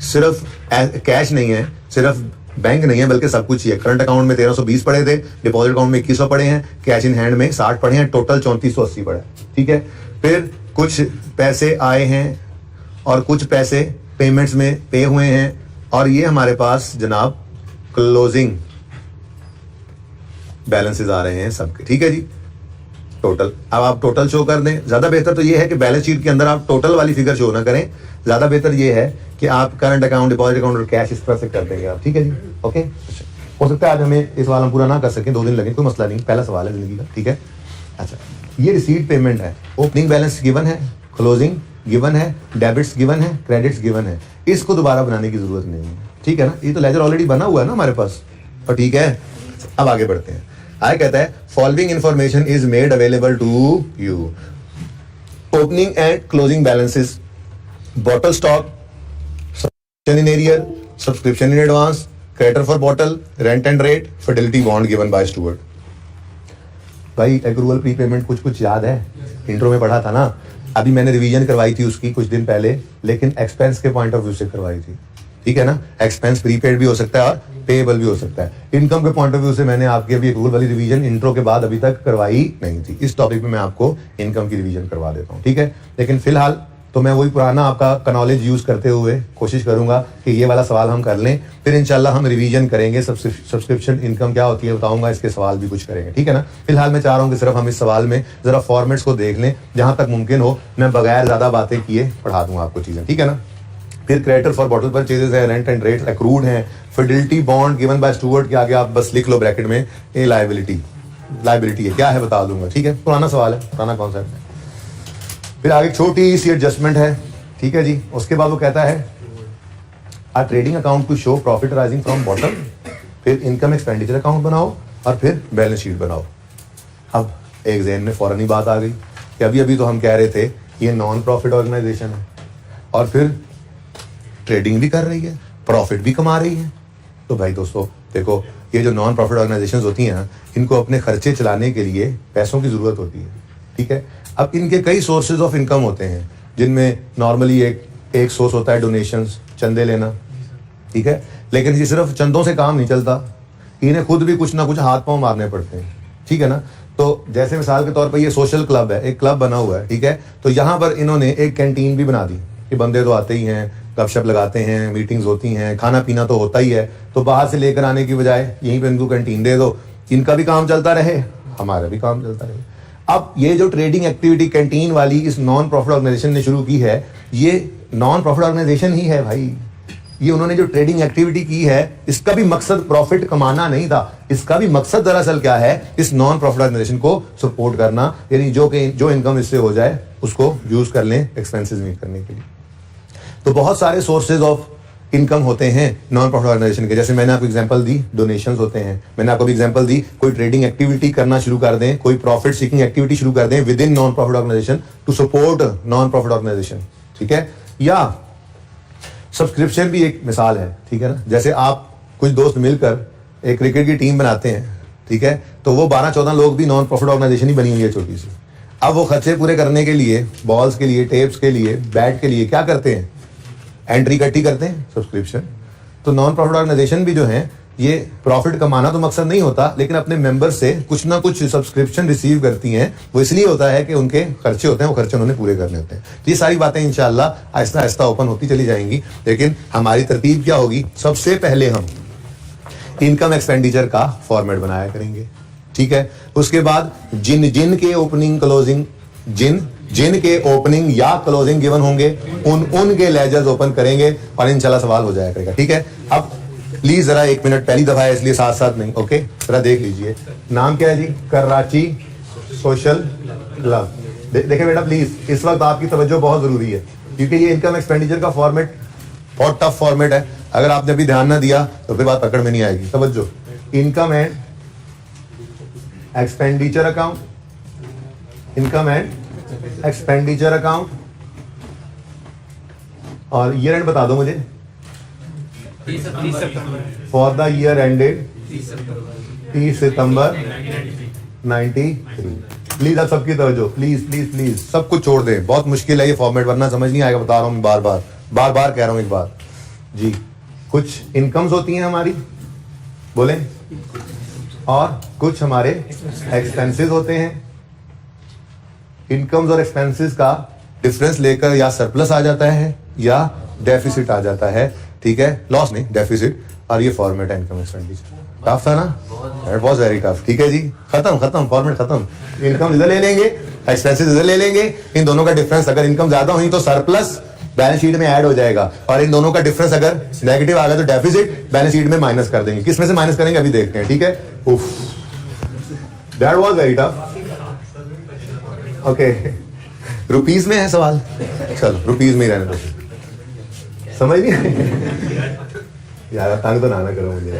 सिर्फ कैश नहीं है, सिर्फ बैंक नहीं है, बल्कि सब कुछ ही है। करंट अकाउंट में 1320 पड़े थे, डिपॉजिट अकाउंट में 2100 पड़े हैं, कैश इन हैंड में 60 पड़े हैं, टोटल 3480 पड़े, ठीक है। फिर कुछ पैसे आए हैं और कुछ पैसे पेमेंट्स में पे हुए हैं, और ये हमारे पास जनाब क्लोजिंग बैलेंसेस आ रहे हैं सबके, ठीक है जी। टोटल, अब आप टोटल शो कर दें। ज्यादा बेहतर तो ये है कि बैलेंस शीट के अंदर आप टोटल वाली फिगर शो ना करें, ज्यादा बेहतर ये है कि आप करंट अकाउंट, डिपॉजिट अकाउंट और कैश इस तरह से कर देंगे आप, ठीक है जी, ओके। हो सकता है आज हमें इस सवाल हम पूरा ना कर सकें, 2 दिन लगे, कोई मसला नहीं, पहला सवाल है जिंदगी का, ठीक है। अच्छा, ये रिसीट पेमेंट है, ओपनिंग बैलेंस गिवन है, क्लोजिंग गिवन है, डेबिट्स गिवन है, क्रेडिट्स गिवन है, इसको दोबारा बनाने की जरूरत नहीं है, ठीक है ना। ये तो लेजर ऑलरेडी बना हुआ है ना हमारे पास, और ठीक है। अब आगे बढ़ते हैं। आगे कहता है following information is made available to you. Opening and closing balances, bottle stock, subscription in arrear, subscription in advance, creditor for bottle, rent and rate, fidelity bond given by steward. भाई एक्रूअल प्री पेमेंट कुछ याद है? Intro में पढ़ा था ना, अभी मैंने रिवीजन करवाई थी उसकी कुछ दिन पहले, लेकिन एक्सपेंस के पॉइंट ऑफ व्यू से करवाई थी, ठीक है ना। एक्सपेंस प्रीपेड भी हो सकता है और पेएबल भी हो सकता है। इनकम के पॉइंट ऑफ व्यू से मैंने आपकी अभी एक्रूअल वाली रिवीजन इंट्रो के बाद अभी तक करवाई नहीं थी। इस टॉपिक में मैं आपको इनकम की रिवीजन करवा देता हूँ, ठीक है। लेकिन फिलहाल तो मैं वही पुराना आपका नॉलेज यूज करते हुए कोशिश करूंगा कि ये वाला सवाल हम कर लें, फिर इंशाल्लाह हम रिवीजन करेंगे। सब्सक्रिप्शन इनकम क्या होती है बताऊंगा, इसके सवाल भी कुछ करेंगे, ठीक है ना। फिलहाल मैं चाह रहा हूँ कि सिर्फ हम इस सवाल में जरा फॉर्मेट्स को देख लें, जहां तक मुमकिन हो मैं बगैर ज्यादा बातें किए पढ़ा दूंगा आपको चीजें, ठीक है ना। फिर क्रेडिटर फॉर बॉटल परचेजेस है, रेंट एंड रेट एक्रूड है, Fidelity bond given by steward के आगे आप बस लिख लो ब्रैकेट में ये लायबिलिटी है, क्या है बता दूंगा, ठीक है। पुराना सवाल है, पुराना कॉन्सेप्ट है। फिर आगे छोटी सी एडजस्टमेंट है, ठीक है जी। उसके बाद वो कहता है a trading account to show profit rising from bottom, फिर इनकम एक्सपेंडिचर अकाउंट बनाओ और फिर बैलेंस शीट बनाओ। अब एक ज़हन में फौरन ही बात आ गई कि अभी तो हम कह रहे थे ये नॉन प्रॉफिट ऑर्गेनाइजेशन है और फिर ट्रेडिंग भी कर रही है, प्रॉफिट भी कमा रही है। तो भाई दोस्तों देखो, ये जो नॉन प्रॉफिट ऑर्गेनाइजेशंस होती हैं इनको अपने खर्चे चलाने के लिए पैसों की ज़रूरत होती है, ठीक है। अब इनके कई सोर्सेज ऑफ इनकम होते हैं, जिनमें नॉर्मली एक सोर्स होता है डोनेशंस, चंदे लेना, ठीक है। लेकिन ये सिर्फ चंदों से काम नहीं चलता, इन्हें खुद भी कुछ ना कुछ हाथ पांव मारने पड़ते हैं, ठीक है ना। तो जैसे मिसाल के तौर पर ये सोशल क्लब है, एक क्लब बना हुआ है, ठीक है। तो यहाँ पर इन्होंने एक कैंटीन भी बना दी कि बंदे तो आते ही हैं, गपशप लगाते हैं, मीटिंग्स होती हैं, खाना पीना तो होता ही है, तो बाहर से लेकर आने की बजाय यहीं पर इनको कैंटीन दे दो, इनका भी काम चलता रहे, हमारा भी काम चलता रहे। अब ये जो ट्रेडिंग एक्टिविटी कैंटीन वाली इस नॉन प्रॉफिट ऑर्गेनाइजेशन ने शुरू की है, ये नॉन प्रॉफिट ऑर्गेनाइजेशन ही है भाई। ये उन्होंने जो ट्रेडिंग एक्टिविटी की है, इसका भी मकसद प्रॉफिट कमाना नहीं था, इसका भी मकसद दरअसल क्या है, इस नॉन प्रॉफिट ऑर्गेनाइजेशन को सपोर्ट करना, यानी जो इनकम इससे हो जाए उसको यूज कर लें एक्सपेंसेस मीट करने के लिए। तो बहुत सारे सोर्सेज ऑफ इनकम होते हैं नॉन प्रॉफिट ऑर्गेनाइजेशन के। जैसे मैंने आपको एग्जांपल दी, डोनेशंस होते हैं। मैंने आपको भी एग्जांपल दी, कोई ट्रेडिंग एक्टिविटी करना शुरू कर दें, कोई प्रॉफिट सीकिंग एक्टिविटी शुरू कर दें within non profit organisation to support non profit organisation, ठीक है। या सब्सक्रिप्शन भी एक मिसाल है, ठीक है ना। जैसे आप कुछ दोस्त मिलकर एक क्रिकेट की टीम बनाते हैं, ठीक है, तो वो 12-14 लोग भी नॉन प्रॉफिट ऑर्गेनाइजेशन ही बनी हुई है छोटी सी। अब वो खर्चे पूरे करने के लिए, बॉल्स के लिए, टेप्स के लिए, बैट के लिए क्या करते हैं, एंट्री इकट्ठी करते हैं, सब्सक्रिप्शन। तो नॉन प्रॉफिट ऑर्गेनाइजेशन भी जो है, ये प्रॉफिट कमाना तो मकसद नहीं होता, लेकिन अपने मेंबर से कुछ ना कुछ सब्सक्रिप्शन रिसीव करती हैं। वो इसलिए होता है कि उनके खर्चे होते हैं, वो खर्चे उन्होंने पूरे करने होते हैं। तो ये सारी बातें इंशाल्लाह आहिस्ता आहिस्ता ओपन होती चली जाएंगी। लेकिन हमारी तरतीब क्या होगी, सबसे पहले हम इनकम एक्सपेंडिचर का फॉर्मेट बनाया करेंगे, ठीक है। उसके बाद जिन के ओपनिंग क्लोजिंग, जिन के ओपनिंग या क्लोजिंग गिवन होंगे, उनके लेजर्स ओपन करेंगे और इंशाल्लाह सवाल हो जाया करेगा, ठीक है। अब प्लीज जरा 1 मिनट, पहली दफा है इसलिए साथ साथ नहीं, ओके, जरा देख लीजिए। नाम क्या है जी, कराची सोशल क्लब। देखें बेटा प्लीज, इस वक्त आपकी तवज्जो बहुत जरूरी है, क्योंकि ये इनकम एक्सपेंडिचर का फॉर्मेट बहुत टफ फॉर्मेट है। अगर आपने अभी ध्यान ना दिया तो फिर बात पकड़ में नहीं आएगी। तवज्जो, income and expenditure account, income and expenditure account, और ईयर एंड बता दो मुझे, फॉर द ईयर एंडेड 30 सितंबर 93। प्लीज आप सबकी तवज्जो, प्लीज प्लीज प्लीज, सब कुछ छोड़ दें, बहुत मुश्किल है ये फॉर्मेट, वरना समझ नहीं आएगा, बता रहा हूं मैं बार बार कह रहा हूं एक बार जी। कुछ इनकम्स होती हैं हमारी, बोले, और कुछ हमारे एक्सपेंसेस होते हैं। इनकम्स और एक्सपेंसेस का डिफरेंस लेकर या सरप्लस आ जाता है या डेफिसिट आ जाता है, ठीक है, लॉस नहीं, डेफिसिट। और ये फॉर्मेट है इनकम एक्सपेंडिचर। टफ था ना, इट वाज वेरी टफ, ठीक है जी। खत्म, फॉर्मेट खत्म। इनकम इधर ले लेंगे, एक्सपेंसेस इधर ले लेंगे, इन दोनों का डिफरेंस अगर इनकम ज्यादा हुई तो सरप्लस बैलेंस शीट में ऐड हो जाएगा, और इन दोनों का डिफरेंस अगर नेगेटिव आ गया तो डेफिसिट बैलेंस शीट में माइनस कर देंगे। किस में से माइनस करेंगे अभी देखते हैं, ठीक है। उफ, that was very tough. Okay, rupees में है सवाल, चलो रुपीस में ही रहने दो, समझ नहीं यार, तंग तो ना करो मुझे,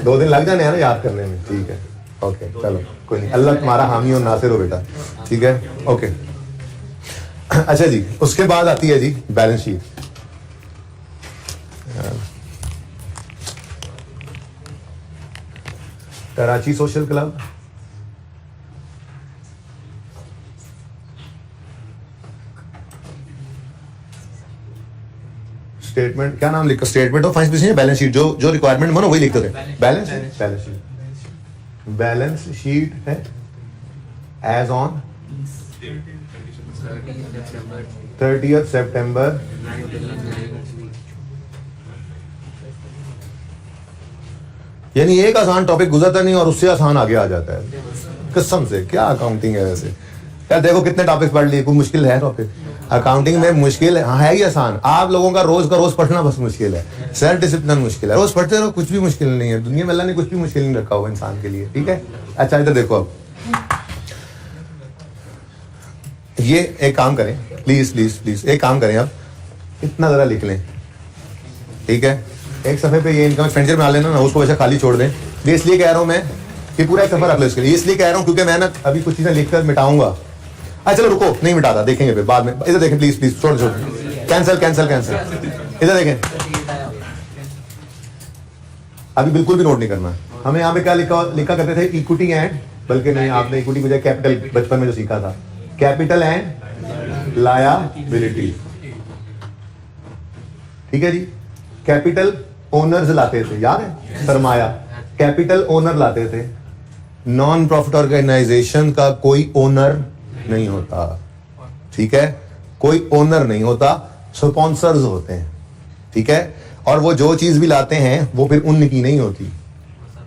2 दिन लग जाने हैं ना याद करने में, ठीक है। ओके चलो कोई नहीं, अल्लाह तुम्हारा हामी और नासिर हो बेटा, ठीक है, ओके। अच्छा जी, उसके बाद आती है जी balance sheet. Karachi social club, statement, क्या नाम लिखा, statement of finance position, balance sheet, जो रिक्वायरमेंट बनो वही लिखते थे। बैलेंस शीट है एज ऑन 30 सितंबर। यानी एक आसान टॉपिक गुजरता नहीं और उससे आसान आगे आ जाता है, कसम से। क्या अकाउंटिंग है वैसे यार, देखो कितने टॉपिक्स पढ़ लिए, कोई मुश्किल है टॉपिक अकाउंटिंग में? मुश्किल है, हाँ है ही आसान। आप लोगों का रोज पढ़ना बस मुश्किल है, सेल्फ डिसिप्लिन मुश्किल है। रोज पढ़ते रहो, कुछ भी मुश्किल नहीं है दुनिया में, अल्लाह ने कुछ भी मुश्किल नहीं रखा हुआ इंसान के लिए, ठीक है। अच्छा इधर देखो, अब ये एक काम करें, प्लीज एक काम करें, अब इतना जरा लिख लें, ठीक है। एक सफे पे ये इनकम एक्सपेंडिचर में आ लेना ना, उसको वैसे खाली छोड़ दें। ये इसलिए कह रहा हूं मैं कि पूरा एक सफर रख लो इसके लिए, इसलिए कह रहा हूं क्योंकि मैं ना अभी कुछ चीजें लिखकर मिटाऊंगा। अच्छा चलो रुको, नहीं मिटाता, देखेंगे फिर बाद में। इधर देखें प्लीज, छोड़ कैंसिल, इधर देखें, अभी बिल्कुल भी नोट नहीं करना। हमें यहाँ पे क्या लिखा करते थे, इक्विटी एंड, बल्कि नहीं, आपने इक्विटी मुझे कैपिटल बचपन में जो सीखा था, कैपिटल एंड लायबिलिटी, ठीक है जी। कैपिटल ओनर्स लाते थे, याद है, सरमाया, कैपिटल ओनर लाते थे। नॉन प्रॉफिट ऑर्गेनाइजेशन का कोई ओनर नहीं होता, ठीक है, कोई ओनर नहीं होता, स्पॉन्सर्स होते हैं, ठीक है। और वो जो चीज भी लाते हैं वो फिर उनकी नहीं होती,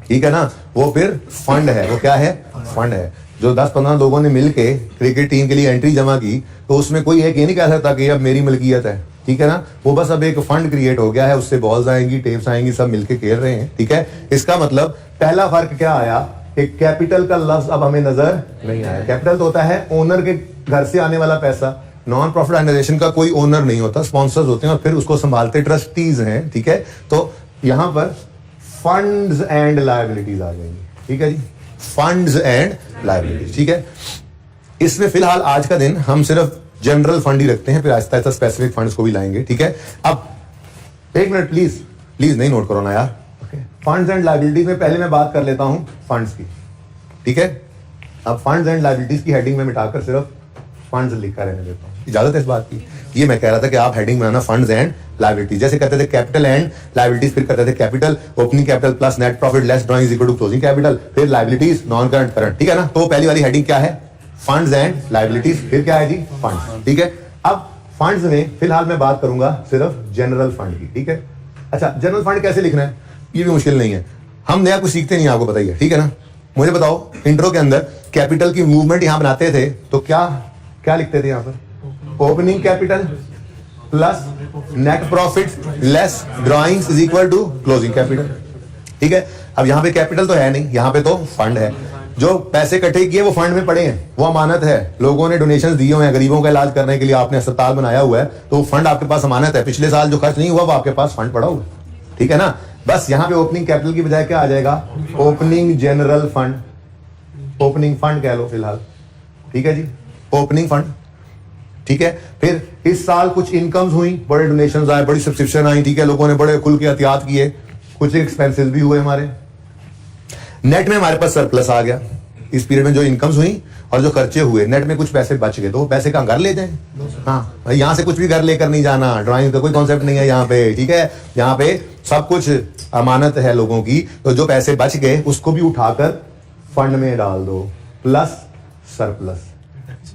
ठीक है ना, वो फिर फंड है। वो क्या है? फंड है। जो 10-15 लोगों ने मिलके क्रिकेट टीम के लिए एंट्री जमा की, तो उसमें कोई एक ये नहीं कह सकता कि अब मेरी मिल्कियत है, ठीक है ना। वो बस अब एक फंड क्रिएट हो गया है, उससे बॉल्स आएंगी, टेप्स आएंगी, सब मिलके खेल रहे हैं, ठीक है। इसका मतलब पहला फर्क क्या आया कि कैपिटल का लफ्ज अब हमें नजर नहीं आया। कैपिटल तो होता है ओनर के घर से आने वाला पैसा। नॉन प्रॉफिट ऑर्गेनाइजेशन का कोई ओनर नहीं होता, स्पॉन्सर्स होते हैं और फिर उसको संभालते ट्रस्टीज हैं, ठीक है। तो यहां पर फंड्स एंड लायबिलिटीज आ जाएंगी, ठीक है जी, फंड्स एंड लायबिलिटीज, ठीक है। इसमें फिलहाल आज का दिन हम सिर्फ जनरल फंड ही रखते हैं, फिर आहिस्ता आहिस्ता स्पेसिफिक फंड्स को भी लाएंगे, ठीक है। अब एक मिनट प्लीज नहीं नोट करो ना यार। फंड्स एंड लायबिलिटीज में पहले मैं बात कर लेता हूं फंड्स की, ठीक है। अब फंड्स एंड लायबिलिटीज की हेडिंग में मिटाकर सिर्फ फंड्स लिखा रहने देता हूं, इजाजत है इस बात की। ये मैं कह रहा था कि आप हेडिंग बनाना फंड्स एंड लायबिलिटीज, जैसे करते थे कैपिटल एंड लायबिलिटीज, फिर करते थे capital opening capital plus net profit less drawing equal to closing capital, फिर लायबिलिटीज नॉन करंट करंट, ठीक है ना। तो पहली वाली हेडिंग क्या है, फंड्स एंड लायबिलिटीज, फिर क्या है जी, फंड्स, ठीक है। अब फंड्स में फिलहाल मैं बात करूंगा सिर्फ जनरल फंड की, ठीक है। अच्छा, जनरल फंड कैसे लिखना है ये भी मुश्किल नहीं है, हम नया कुछ सीखते नहीं, आपको बताइए, ठीक है ना। मुझे बताओ, इंट्रो के अंदर कैपिटल की मूवमेंट यहां बनाते थे तो क्या क्या लिखते थे यहां पर, opening capital plus net profit less drawings is equal to closing capital, ठीक है। अब यहां पे कैपिटल तो है नहीं, यहां पे तो फंड है। जो पैसे इकट्ठे किए वो फंड में पड़े हैं, वो अमानत है, लोगों ने डोनेशन दिए हुए हैं, गरीबों का इलाज करने के लिए आपने अस्पताल बनाया हुआ है, तो फंड आपके पास अमानत है। पिछले साल जो खर्च नहीं हुआ वो आपके पास फंड पड़ा हुआ है, ठीक है ना। बस यहां पे ओपनिंग कैपिटल की बजाय क्या आ जाएगा, opening general fund, opening fund कह लो फिलहाल, ठीक है जी, ओपनिंग फंड, ठीक है। फिर इस साल कुछ इनकम्स हुई, बड़े डोनेशंस आए, बड़ी सब्सक्रिप्शन आई, ठीक है, लोगों ने बड़े खुल के एहतियात किए, कुछ एक्सपेंसेस भी हुए हमारे, नेट में हमारे पास सरप्लस आ गया। इस पीरियड में जो इनकम्स हुई और जो खर्चे हुए, नेट में कुछ पैसे बच गए, तो वो पैसे कहां, घर ले जाएं। हाँ, यहां से कुछ भी घर लेकर नहीं जाना, ड्राइंग का कोई कॉन्सेप्ट नहीं है यहाँ पे, ठीक है। यहाँ पे सब कुछ अमानत है लोगों की, तो जो पैसे बच गए उसको भी उठाकर फंड में डाल दो, प्लस सरप्लस।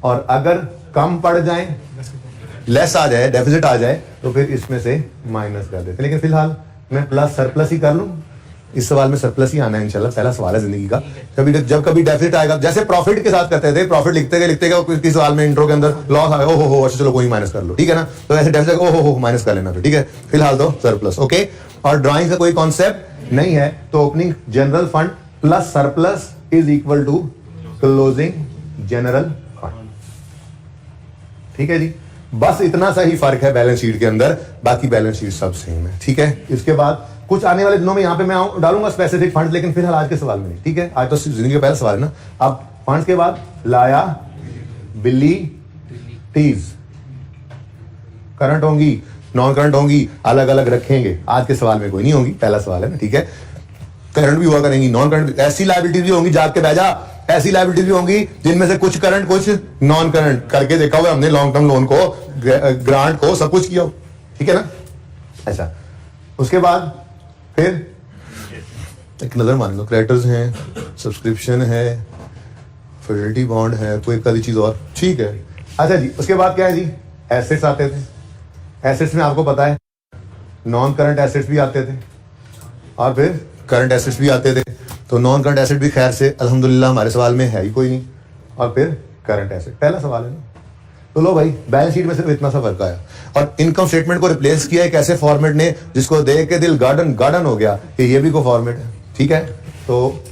और अगर कम पड़ जाए, लेस आ जाए, डेफिसिट आ जाए, तो फिर इसमें से माइनस कर देते। लेकिन फिलहाल मैं प्लस सरप्लस ही कर लूं, इस सवाल में सरप्लस ही आना है इंशाल्लाह, पहला सवाल है जिंदगी का। जब कभी डेफिसिट आएगा, जैसे प्रॉफिट के साथ करते थे, प्रॉफिट लिखते गए किसी सवाल में इंट्रो के अंदर लॉस आएगा, ओहो हो, अच्छा चलो कोई माइनस कर लो, ठीक है ना। तो ऐसे डेफिसिट ओहो हो माइनस कर लेना, ठीक है। फिलहाल तो सरप्लस, ओके। और ड्राइंग का कोई कॉन्सेप्ट नहीं है, तो opening general fund plus surplus is equal to closing general fund, ठीक है जी। बस इतना सा ही फर्क है बैलेंस शीट के अंदर, बाकी बैलेंस शीट सब सेम है, ठीक है। इसके बाद कुछ आने वाले दिनों में यहाँ पे मैं डालूंगा स्पेसिफिक फंड, लेकिन फिलहाल आज के सवाल में नहीं, ठीक है। आज तो जिंदगी का पहला सवाल है ना। अब फंड्स के बाद लाया बिल्ली टीज, करंट होंगी नॉन करंट होंगी, अलग अलग रखेंगे, आज के सवाल में कोई नहीं होंगी, पहला सवाल है ना, ठीक है। करंट भी हुआ करेंगी, नॉन करंट, ऐसी लायबिलिटीज भी होंगी, जाग के बैजा, ऐसी लायबिलिटीज भी होंगी जिनमें से कुछ करंट कुछ नॉन करंट, करके देखा हुआ हमने, लॉन्ग टर्म लोन को, ग्रांट को, सब कुछ किया, ठीक है ना। अच्छा, उसके बाद फिर एक नजर मान लो, क्रेडिटर्स हैं, सब्सक्रिप्शन है, फिडेलिटी बॉन्ड है, कोई एक आधी चीज और, ठीक है। अच्छा जी, उसके बाद क्या है जी, एसेट्स आते थे। एसेट्स में आपको पता है नॉन करंट एसेट्स भी आते थे और फिर करंट एसेट्स भी आते थे। तो नॉन करंट एसेट भी खैर से अल्हम्दुलिल्लाह हमारे सवाल में है ही कोई नहीं, और फिर करंट एसेट पहला सवाल है ना। तो लो भाई, बैलेंस शीट में सिर्फ इतना सा फर्क आया और इनकम स्टेटमेंट को रिप्लेस किया एक ऐसे फॉर्मेट ने जिसको देख के दिल गार्डन गार्डन हो गया कि ये भी कोई फॉर्मेट है, ठीक है। तो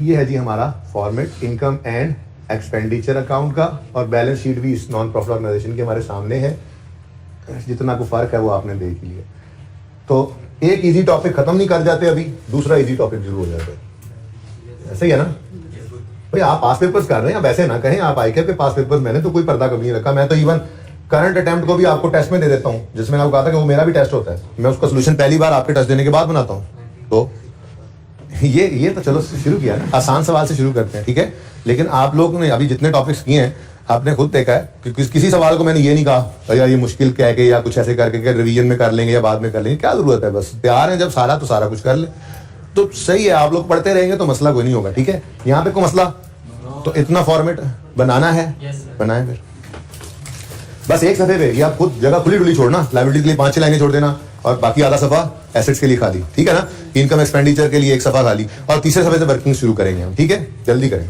ये है जी हमारा format income and expenditure account का, और बैलेंस शीट भी इस नॉन प्रॉफिट ऑर्गेनाइजेशन के हमारे सामने है। जितना को फर्क है वो आपने देख लिया। तो एक इजी टॉपिक खत्म नहीं कर जाते अभी, दूसरा इजी टॉपिक शुरू हो जाता है, ऐसे ही है ना भाई। आप पास पेपर्स कर रहे हैं, अब ऐसे ना कहें आप आईके के पास पेपर्स, मैंने तो कोई पर्दा कभी नहीं रखा। मैं तो इवन करंट अटेम्प्ट को भी आपको टेस्ट में दे देता हूं, जिसमें आपको कहा था कि वो मेरा भी टेस्ट होता है, मैं उसका सोल्यूशन पहली बार आपके टेस्ट देने के बाद बनाता हूं। तो ये तो चलो शुरू किया ना, आसान सवाल से शुरू करते हैं, ठीक है। लेकिन आप लोग ने अभी जितने टॉपिक्स किए हैं आपने खुद देखा है कि किसी सवाल को मैंने ये नहीं कहा यार ये मुश्किल कह के या कुछ ऐसे करके रिवीजन में कर लेंगे या बाद में कर लेंगे, क्या जरूरत है, बस तैयार है जब सारा तो सारा कुछ कर ले तो सही है। आप लोग पढ़ते रहेंगे तो मसला कोई नहीं होगा, ठीक है। यहाँ पे कोई मसला तो इतना फॉर्मेट बनाना है, बनाए फिर बस एक सफे पे, ये आप खुद जगह खुली डुली छोड़ना, लाइबिलिटी के लिए 5-6 लाइनें छोड़ देना और बाकी आधा सफा एसेट्स के लिए खाली, ठीक है ना। इनकम एक्सपेंडिचर के लिए एक सफा खाली और तीसरे सफे से वर्किंग शुरू करेंगे हम, ठीक है, जल्दी करें।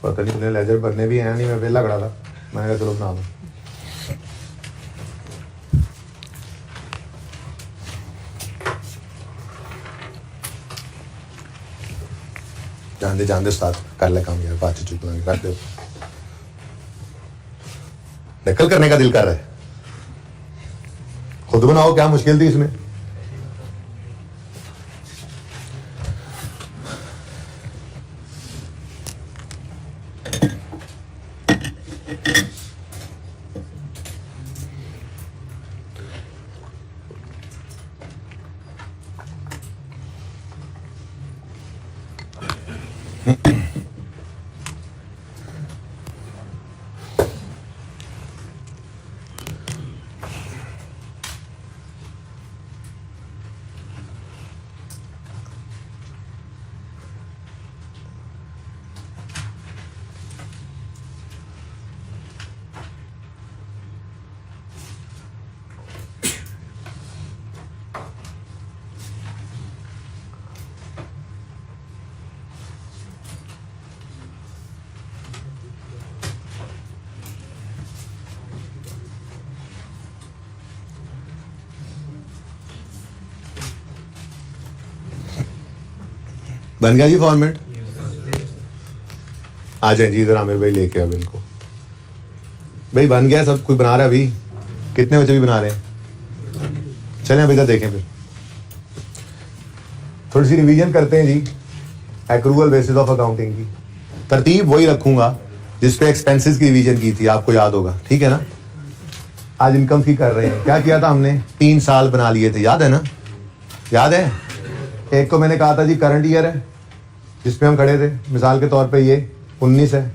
पता नहीं इतने लेजर बनने भी हैं नहीं, मैं वेला खड़ा था, मैंने कहा चलो बना दो। जान दे उस्ताद, कर ले काम यार, बात चुप कर दे। नकल करने का दिल कर रहा है, खुद बनाओ, क्या मुश्किल थी इसमें। बन गया जी फॉर्मेट, आ जाए जी इधर, आमिर भाई लेके अब इनको। भाई बन गया सब कुछ, बना रहा है अभी, कितने बच्चे भी बना रहे हैं, चलें अभी इधर देखें। फिर थोड़ी सी रिवीजन करते हैं जी, एक्रूअल बेसिस ऑफ अकाउंटिंग की तरतीब वही रखूंगा जिसपे एक्सपेंसेस की रिवीजन की थी, आपको याद होगा, ठीक है ना। आज इनकम की कर रहे हैं, क्या किया था हमने, 3 साल बना लिए थे, याद है ना, याद है। एक को मैंने कहा था जी करंट ईयर है जिसपे हम खड़े थे, मिसाल के तौर पे ये 19 है,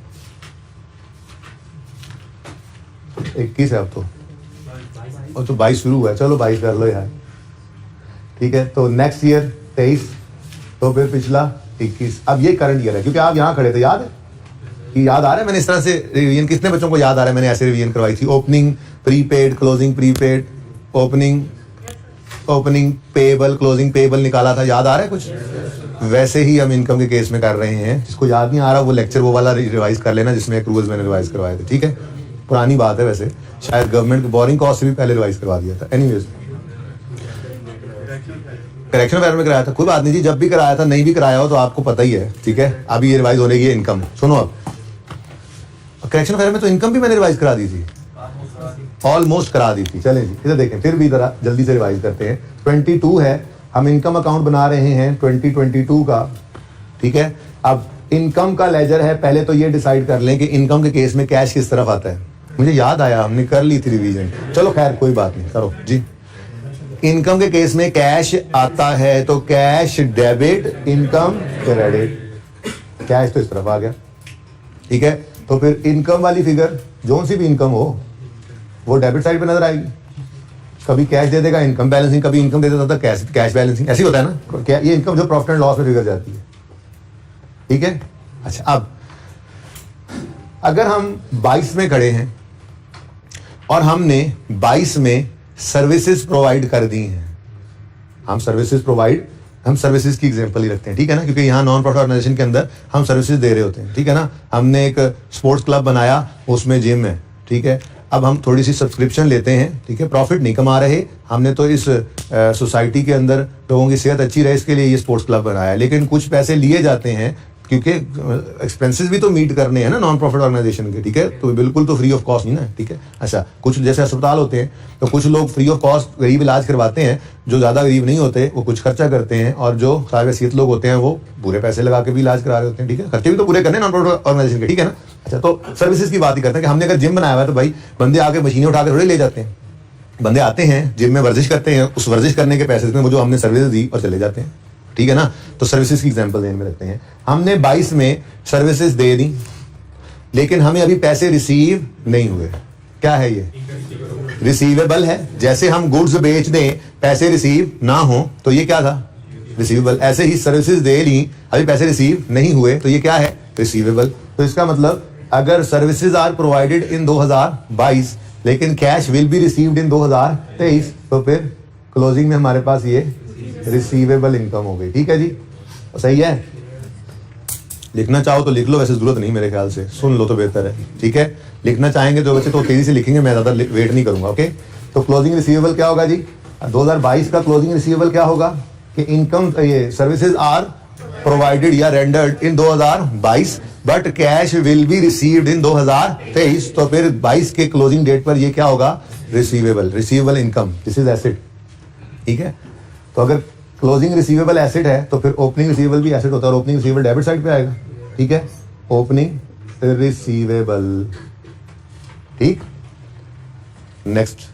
21 है अब तो, और तो 22 शुरू हुआ है, चलो 22 कर लो यार, ठीक है। तो नेक्स्ट ईयर 23, तो फिर पिछला 21, अब ये करंट ईयर है क्योंकि आप यहाँ खड़े थे, याद है कि याद आ रहा है। मैंने इस तरह से रिवीजन, कितने बच्चों को याद आ रहा है, मैंने ऐसे रिवीजन करवाई थी, opening prepaid, closing prepaid, opening payable, closing payable निकाला था, याद आ रहा है कुछ। वैसे ही हम इनकम के केस में कर रहे हैं, जिसको याद नहीं आ रहा वो लेक्चर वो वाला रिवाइज कर लेना जिसमें एक्रूअल्स मैंने रिवाइज करवाए थे, ठीक है। पुरानी बात है वैसे, शायद गवर्नमेंट बोरिंग कॉस्ट से भी पहले रिवाइज करवा दिया था। एनीवेज करेक्शन फेयर में कराया था, कोई बात नहीं जी, जब भी कराया था, नहीं भी कराया हो तो आपको पता ही है, ठीक है। अभी ये रिवाइज होने की इनकम, सुनो अब, करेक्शन फेयर में तो इनकम भी मैंने रिवाइज करा दी थी, ऑलमोस्ट करा दी थी। चलें जी इधर देखें, फिर भी जरा जल्दी से रिवाइज करते हैं। 22 है, हम इनकम अकाउंट बना रहे हैं 2022 का, ठीक है। अब इनकम का लेजर है, पहले तो ये डिसाइड कर लें कि इनकम के केस में कैश किस तरफ आता है। मुझे याद आया, हमने कर ली थी रिवीजन, चलो खैर कोई बात नहीं, करो जी। इनकम के केस में कैश आता है तो cash debit, income credit, cash तो इस तरफ आ गया, ठीक है। तो फिर इनकम वाली फिगर जो सी भी इनकम हो वो डेबिट साइड पे नजर आएगी, कभी कैश दे देगा इनकम बैलेंसिंग, कभी इनकम दे देता था कैश बैलेंसिंग, ऐसे होता है ना। ये इनकम जो प्रॉफिट एंड लॉस में फिगर जाती है, ठीक है। अच्छा, अब अगर हम 22 में खड़े हैं और हमने 22 में सर्विसेज प्रोवाइड कर दी हैं, हम सर्विसेज की एग्जांपल ही रखते हैं, ठीक है ना, क्योंकि यहाँ नॉन प्रॉफिट ऑर्गेनाइजेशन के अंदर हम सर्विसेज दे रहे होते हैं, ठीक है ना। हमने एक स्पोर्ट्स क्लब बनाया, उसमें जिम है, ठीक है। अब हम थोड़ी सी सब्सक्रिप्शन लेते हैं, ठीक है, प्रॉफिट नहीं कमा रहे, हमने तो इस सोसाइटी के अंदर लोगों की सेहत अच्छी रहे इसके लिए ये स्पोर्ट्स क्लब बनाया, लेकिन कुछ पैसे लिए जाते हैं क्योंकि एक्सपेंसेस भी तो मीट करने हैं ना नॉन प्रॉफिट ऑर्गेनाइजेशन के, ठीक है। तो बिल्कुल तो फ्री ऑफ कॉस्ट नहीं ना, ठीक है। अच्छा, कुछ जैसे अस्पताल होते हैं तो कुछ लोग फ्री ऑफ कॉस्ट गरीब इलाज करवाते हैं, जो ज़्यादा गरीब नहीं होते वो कुछ खर्चा करते हैं, और जो साहिब हैसियत लोग होते हैं वो पूरे पैसे लगा के भी इलाज करा रहे होते हैं, ठीक है। खर्चे भी तो पूरे करने नॉन प्रॉफिट ऑर्गेनाइजेशन के, ठीक है ना। अच्छा, तो सर्विसेज की बात ही करते हैं कि हमने अगर जिम बनाया हुआ है तो भाई बंदे आके मशीनें उठा के थोड़े ले जाते हैं, बंदे आते हैं जिम में वर्जिश करते हैं, उस वर्जिश करने के पैसे में वो जो हमने सर्विस दी और चले जाते हैं, ठीक है ना। तो सर्विसेज की एग्जांपल ध्यान में रखते हैं। हमने 22 में सर्विसेज दे दी लेकिन हमें अभी पैसे रिसीव नहीं हुए, क्या है ये, रिसीवेबल है। जैसे हम गुड्स बेच दें पैसे रिसीव ना हो तो ये क्या था, रिसीवेबल। ऐसे ही सर्विसेज दे ली, अभी पैसे रिसीव नहीं हुए तो ये क्या है, रिसीवेबल। तो इसका मतलब अगर सर्विसेज आर प्रोवाइडेड इन 2022 लेकिन cash will be received in 2023, तो फिर क्लोजिंग में हमारे पास ये रिसीवेबल इनकम हो गई, ठीक है जी, सही है। लिखना चाहो तो लिख लो, वैसे जरूरत नहीं मेरे ख्याल से, सुन लो तो बेहतर है, ठीक है। लिखना चाहेंगे जो बच्चे तो तेजी से लिखेंगे, मैं ज्यादा वेट नहीं करूंगा, ओके। तो क्लोजिंग रिसीवेबल क्या होगा जी, 2022 का क्लोजिंग रिसीवेबल क्या होगा कि इनकम ये सर्विसेज आर प्रोवाइडेड या rendered in 2022 but cash will be received in 2023। तो फिर 22 के क्लोजिंग डेट पर ये क्या होगा, receivable income, this is asset, ठीक है। तो अगर क्लोजिंग रिसीवेबल एसेट है तो फिर ओपनिंग रिसीवेबल भी एसेट होता है, और ओपनिंग रिसीवेबल डेबिट साइड पे आएगा, ठीक है। ओपनिंग रिसीवेबल, ठीक। नेक्स्ट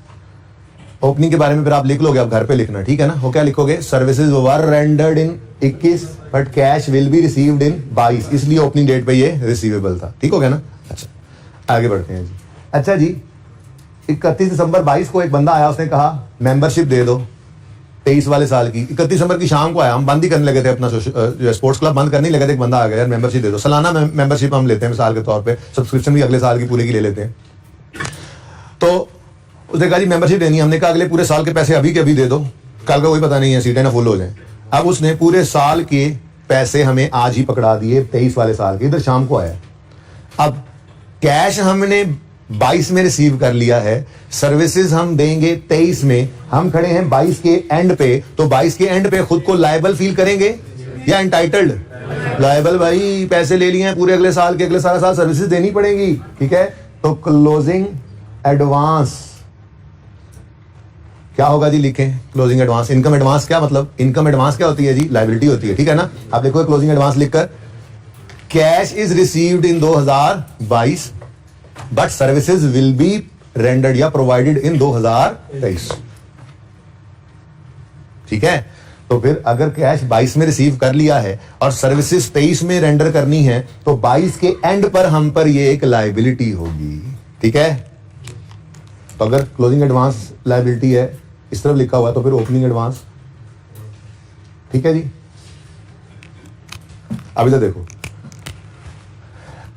ओपनिंग के बारे में फिर आप लिख लोगे, आप घर पे लिखना, ठीक है ना। वो क्या लिखोगे, services were rendered in 21 but cash will be received in 22, इसलिए ओपनिंग डेट पे ये रिसीवेबल था, ठीक हो गया ना। अच्छा आगे बढ़ते हैं जी। अच्छा जी, 31 दिसंबर 22 को एक बंदा आया, उसने कहा मेंबरशिप दे दो 23 वाले साल की। 31 दिसंबर की शाम को आया, हम बंद ही करने लगे थे अपना स्पोर्ट्स क्लब बंद करने लगे थे, एक बंदा आ गया, यार मेंबरशिप दे दो। सालाना मेंबरशिप हम लेते हैं मिसाल के तौर पे, सब्सक्रिप्शन भी अगले साल की पूरे की ले लेते हैं। तो उसने कहा जी मेंबरशिप देनी है, हमने कहा अगले पूरे साल के पैसे अभी के अभी दे दो, कल का कोई पता नहीं है सीटें ना फुल हो जाए। अब उसने पूरे साल के पैसे हमें आज ही पकड़ा दिए 23 वाले साल के, इधर शाम को आया। अब कैश हमने 22 में रिसीव कर लिया है, सर्विसेज हम देंगे 23 में, हम खड़े हैं 22 के एंड पे, तो 22 के एंड पे खुद को लायबल फील करेंगे या एंटाइटल्ड? लायबल भाई, पैसे ले लिए हैं पूरे अगले साल के, अगले सारा साल सर्विसेज देनी पड़ेगी, ठीक है। तो क्लोजिंग एडवांस क्या होगा जी, लिखें क्लोजिंग एडवांस। इनकम एडवांस क्या मतलब, इनकम एडवांस क्या होती है जी, लायबिलिटी होती है, ठीक है ना। आप देखो क्लोजिंग एडवांस लिखकर, cash is received in 2022 but services will be rendered या प्रोवाइडेड इन 2023, ठीक है। तो फिर अगर कैश 22 में रिसीव कर लिया है और सर्विसेज 23 में रेंडर करनी है, तो 22 के एंड पर हम पर ये एक लायबिलिटी होगी, ठीक है। तो अगर क्लोजिंग एडवांस लायबिलिटी है, इस तरफ लिखा हुआ है, तो फिर ओपनिंग एडवांस, ठीक है जी। अभी तो देखो,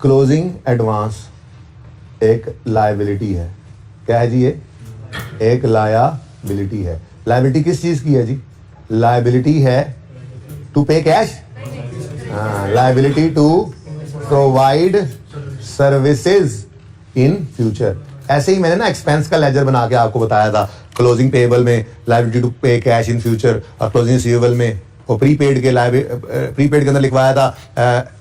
क्लोजिंग एडवांस एक लायबिलिटी है, क्या है जी, ये एक लायबिलिटी है। लायबिलिटी किस चीज की है जी, लायबिलिटी है to pay cash, liability to provide services in future. ऐसे ही मैंने ना एक्सपेंस का लेजर बना के आपको बताया था, क्लोजिंग पेएबल में liability to pay cash in future, और क्लोजिंग रिसीवेबल में वो प्रीपेड के अंदर लिखवाया था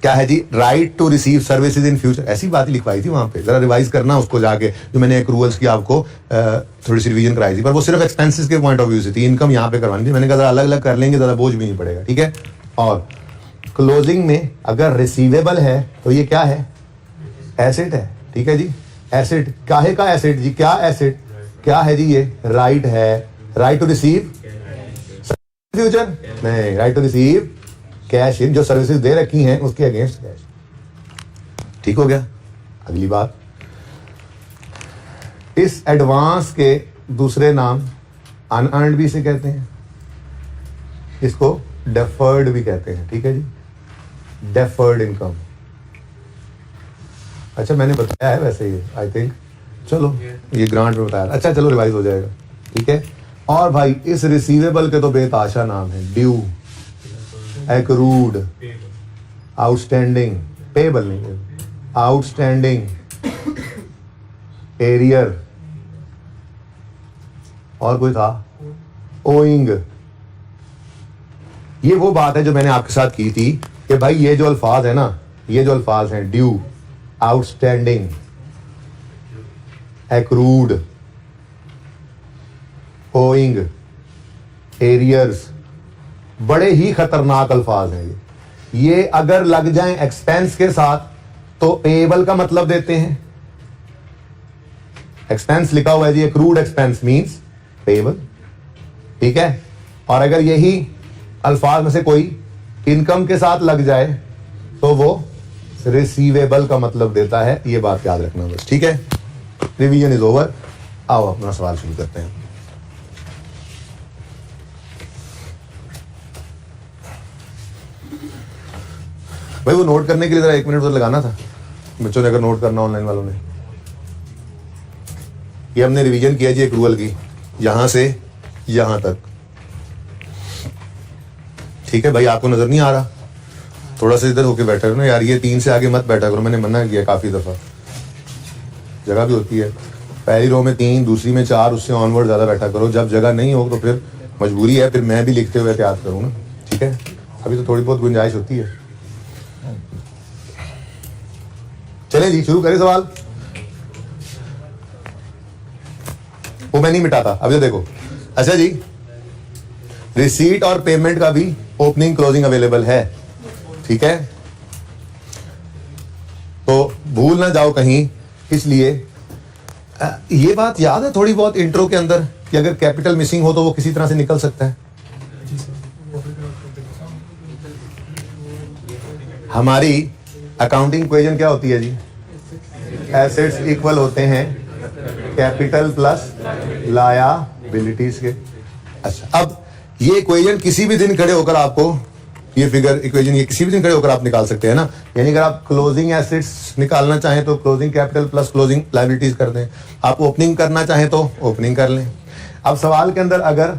क्या है जी, right to receive services in future, ऐसी बात ही लिखवाई थी वहां पे। जरा रिवाइज करना उसको जाके, जो मैंने एक्रूवल्स की आपको थोड़ी सी रिवीजन कराई थी, पर वो सिर्फ एक्सपेंसेस के पॉइंट ऑफ व्यू से थी, इनकम यहाँ पे करवानी थी। मैंने कहा जरा अलग अलग कर लेंगे, ज्यादा बोझ भी नहीं पड़ेगा, ठीक है। और क्लोजिंग में अगर रिसीवेबल है तो ये क्या है, एसेट है, ठीक है जी। एसेट काहे का एसेट जी, क्या एसेट क्या है जी, ये राइट है, राइट टू रिसीव फ्यूचर नहीं, right to receive cash in, जो सर्विसेज दे रखी हैं उसके अगेंस्ट कैश, ठीक हो गया। अगली बात, इस एडवांस के दूसरे नाम अनअर्न्ड भी इसे कहते हैं, इसको डेफर्ड भी कहते हैं, ठीक है जी, डेफर्ड इनकम। अच्छा मैंने बताया है वैसे ये, आई थिंक, चलो ये ग्रांट में बताया, अच्छा चलो रिवाइज हो जाएगा, ठीक है। और भाई इस रिसीवेबल के तो बेताशा नाम है, ड्यू, एक्रूड, आउटस्टैंडिंग, पेबल नहीं, आउटस्टैंडिंग, एरियर, और कोई था ओइंग। ये वो बात है जो मैंने आपके साथ की थी कि भाई ये जो अल्फाज है ना, ये जो अल्फाज हैं due, outstanding, accrued, owing, arrears, बड़े ही खतरनाक अल्फाज हैं ये अगर लग जाएं एक्सपेंस के साथ तो पेएबल का मतलब देते हैं। एक्सपेंस लिखा हुआ है जी, एक्रूड एक्सपेंस मींस पेएबल, ठीक है। और अगर यही अल्फाज में से कोई इनकम के साथ लग जाए तो वो रिसीवेबल का मतलब देता है, ये बात याद रखना बस, ठीक है। रिवीजन इज ओवर, आओ अपना सवाल शुरू करते हैं। भाई वो नोट करने के लिए जरा 1 मिनट तो लगाना था बच्चों ने, अगर नोट करना ऑनलाइन वालों ने। ये हमने रिवीजन किया जी एक्रूवल की, यहां से यहां तक, ठीक है भाई। आपको नजर नहीं आ रहा, थोड़ा सा इधर होके बैठा करो ना यार, ये 3 से आगे मत बैठा करो, मैंने मना किया काफ़ी दफ़ा। जगह भी होती है, पहली रो में 3, दूसरी में 4, उससे ऑनवर्ड ज़्यादा बैठा करो। जब जगह नहीं हो तो फिर मजबूरी है, फिर मैं भी लिखते हुए एहतियात करूँ ना, ठीक है। अभी तो थोड़ी बहुत गुंजाइश होती है। चलें जी, शुरू करें सवाल। वो मैं नहीं मिटाता, अभी तो देखो। अच्छा जी, रिसीट और पेमेंट का भी ओपनिंग क्लोजिंग अवेलेबल है, ठीक है। तो भूल ना जाओ कहीं, इसलिए ये बात याद है थोड़ी बहुत इंट्रो के अंदर कि अगर कैपिटल मिसिंग हो तो वो किसी तरह से निकल सकता है। हमारी अकाउंटिंग इक्वेशन क्या होती है जी? एसेट्स इक्वल होते हैं कैपिटल प्लस लायबिलिटीज के। अच्छा, अब ये इक्वेशन किसी भी दिन खड़े होकर आपको, ये फिगर इक्वेशन ये किसी भी दिन खड़े होकर आप निकाल सकते हैं ना। यानी अगर आप क्लोजिंग एसेट्स निकालना चाहें तो closing capital plus closing liabilities कर दें, आप ओपनिंग करना चाहें तो ओपनिंग कर लें। अब सवाल के अंदर अगर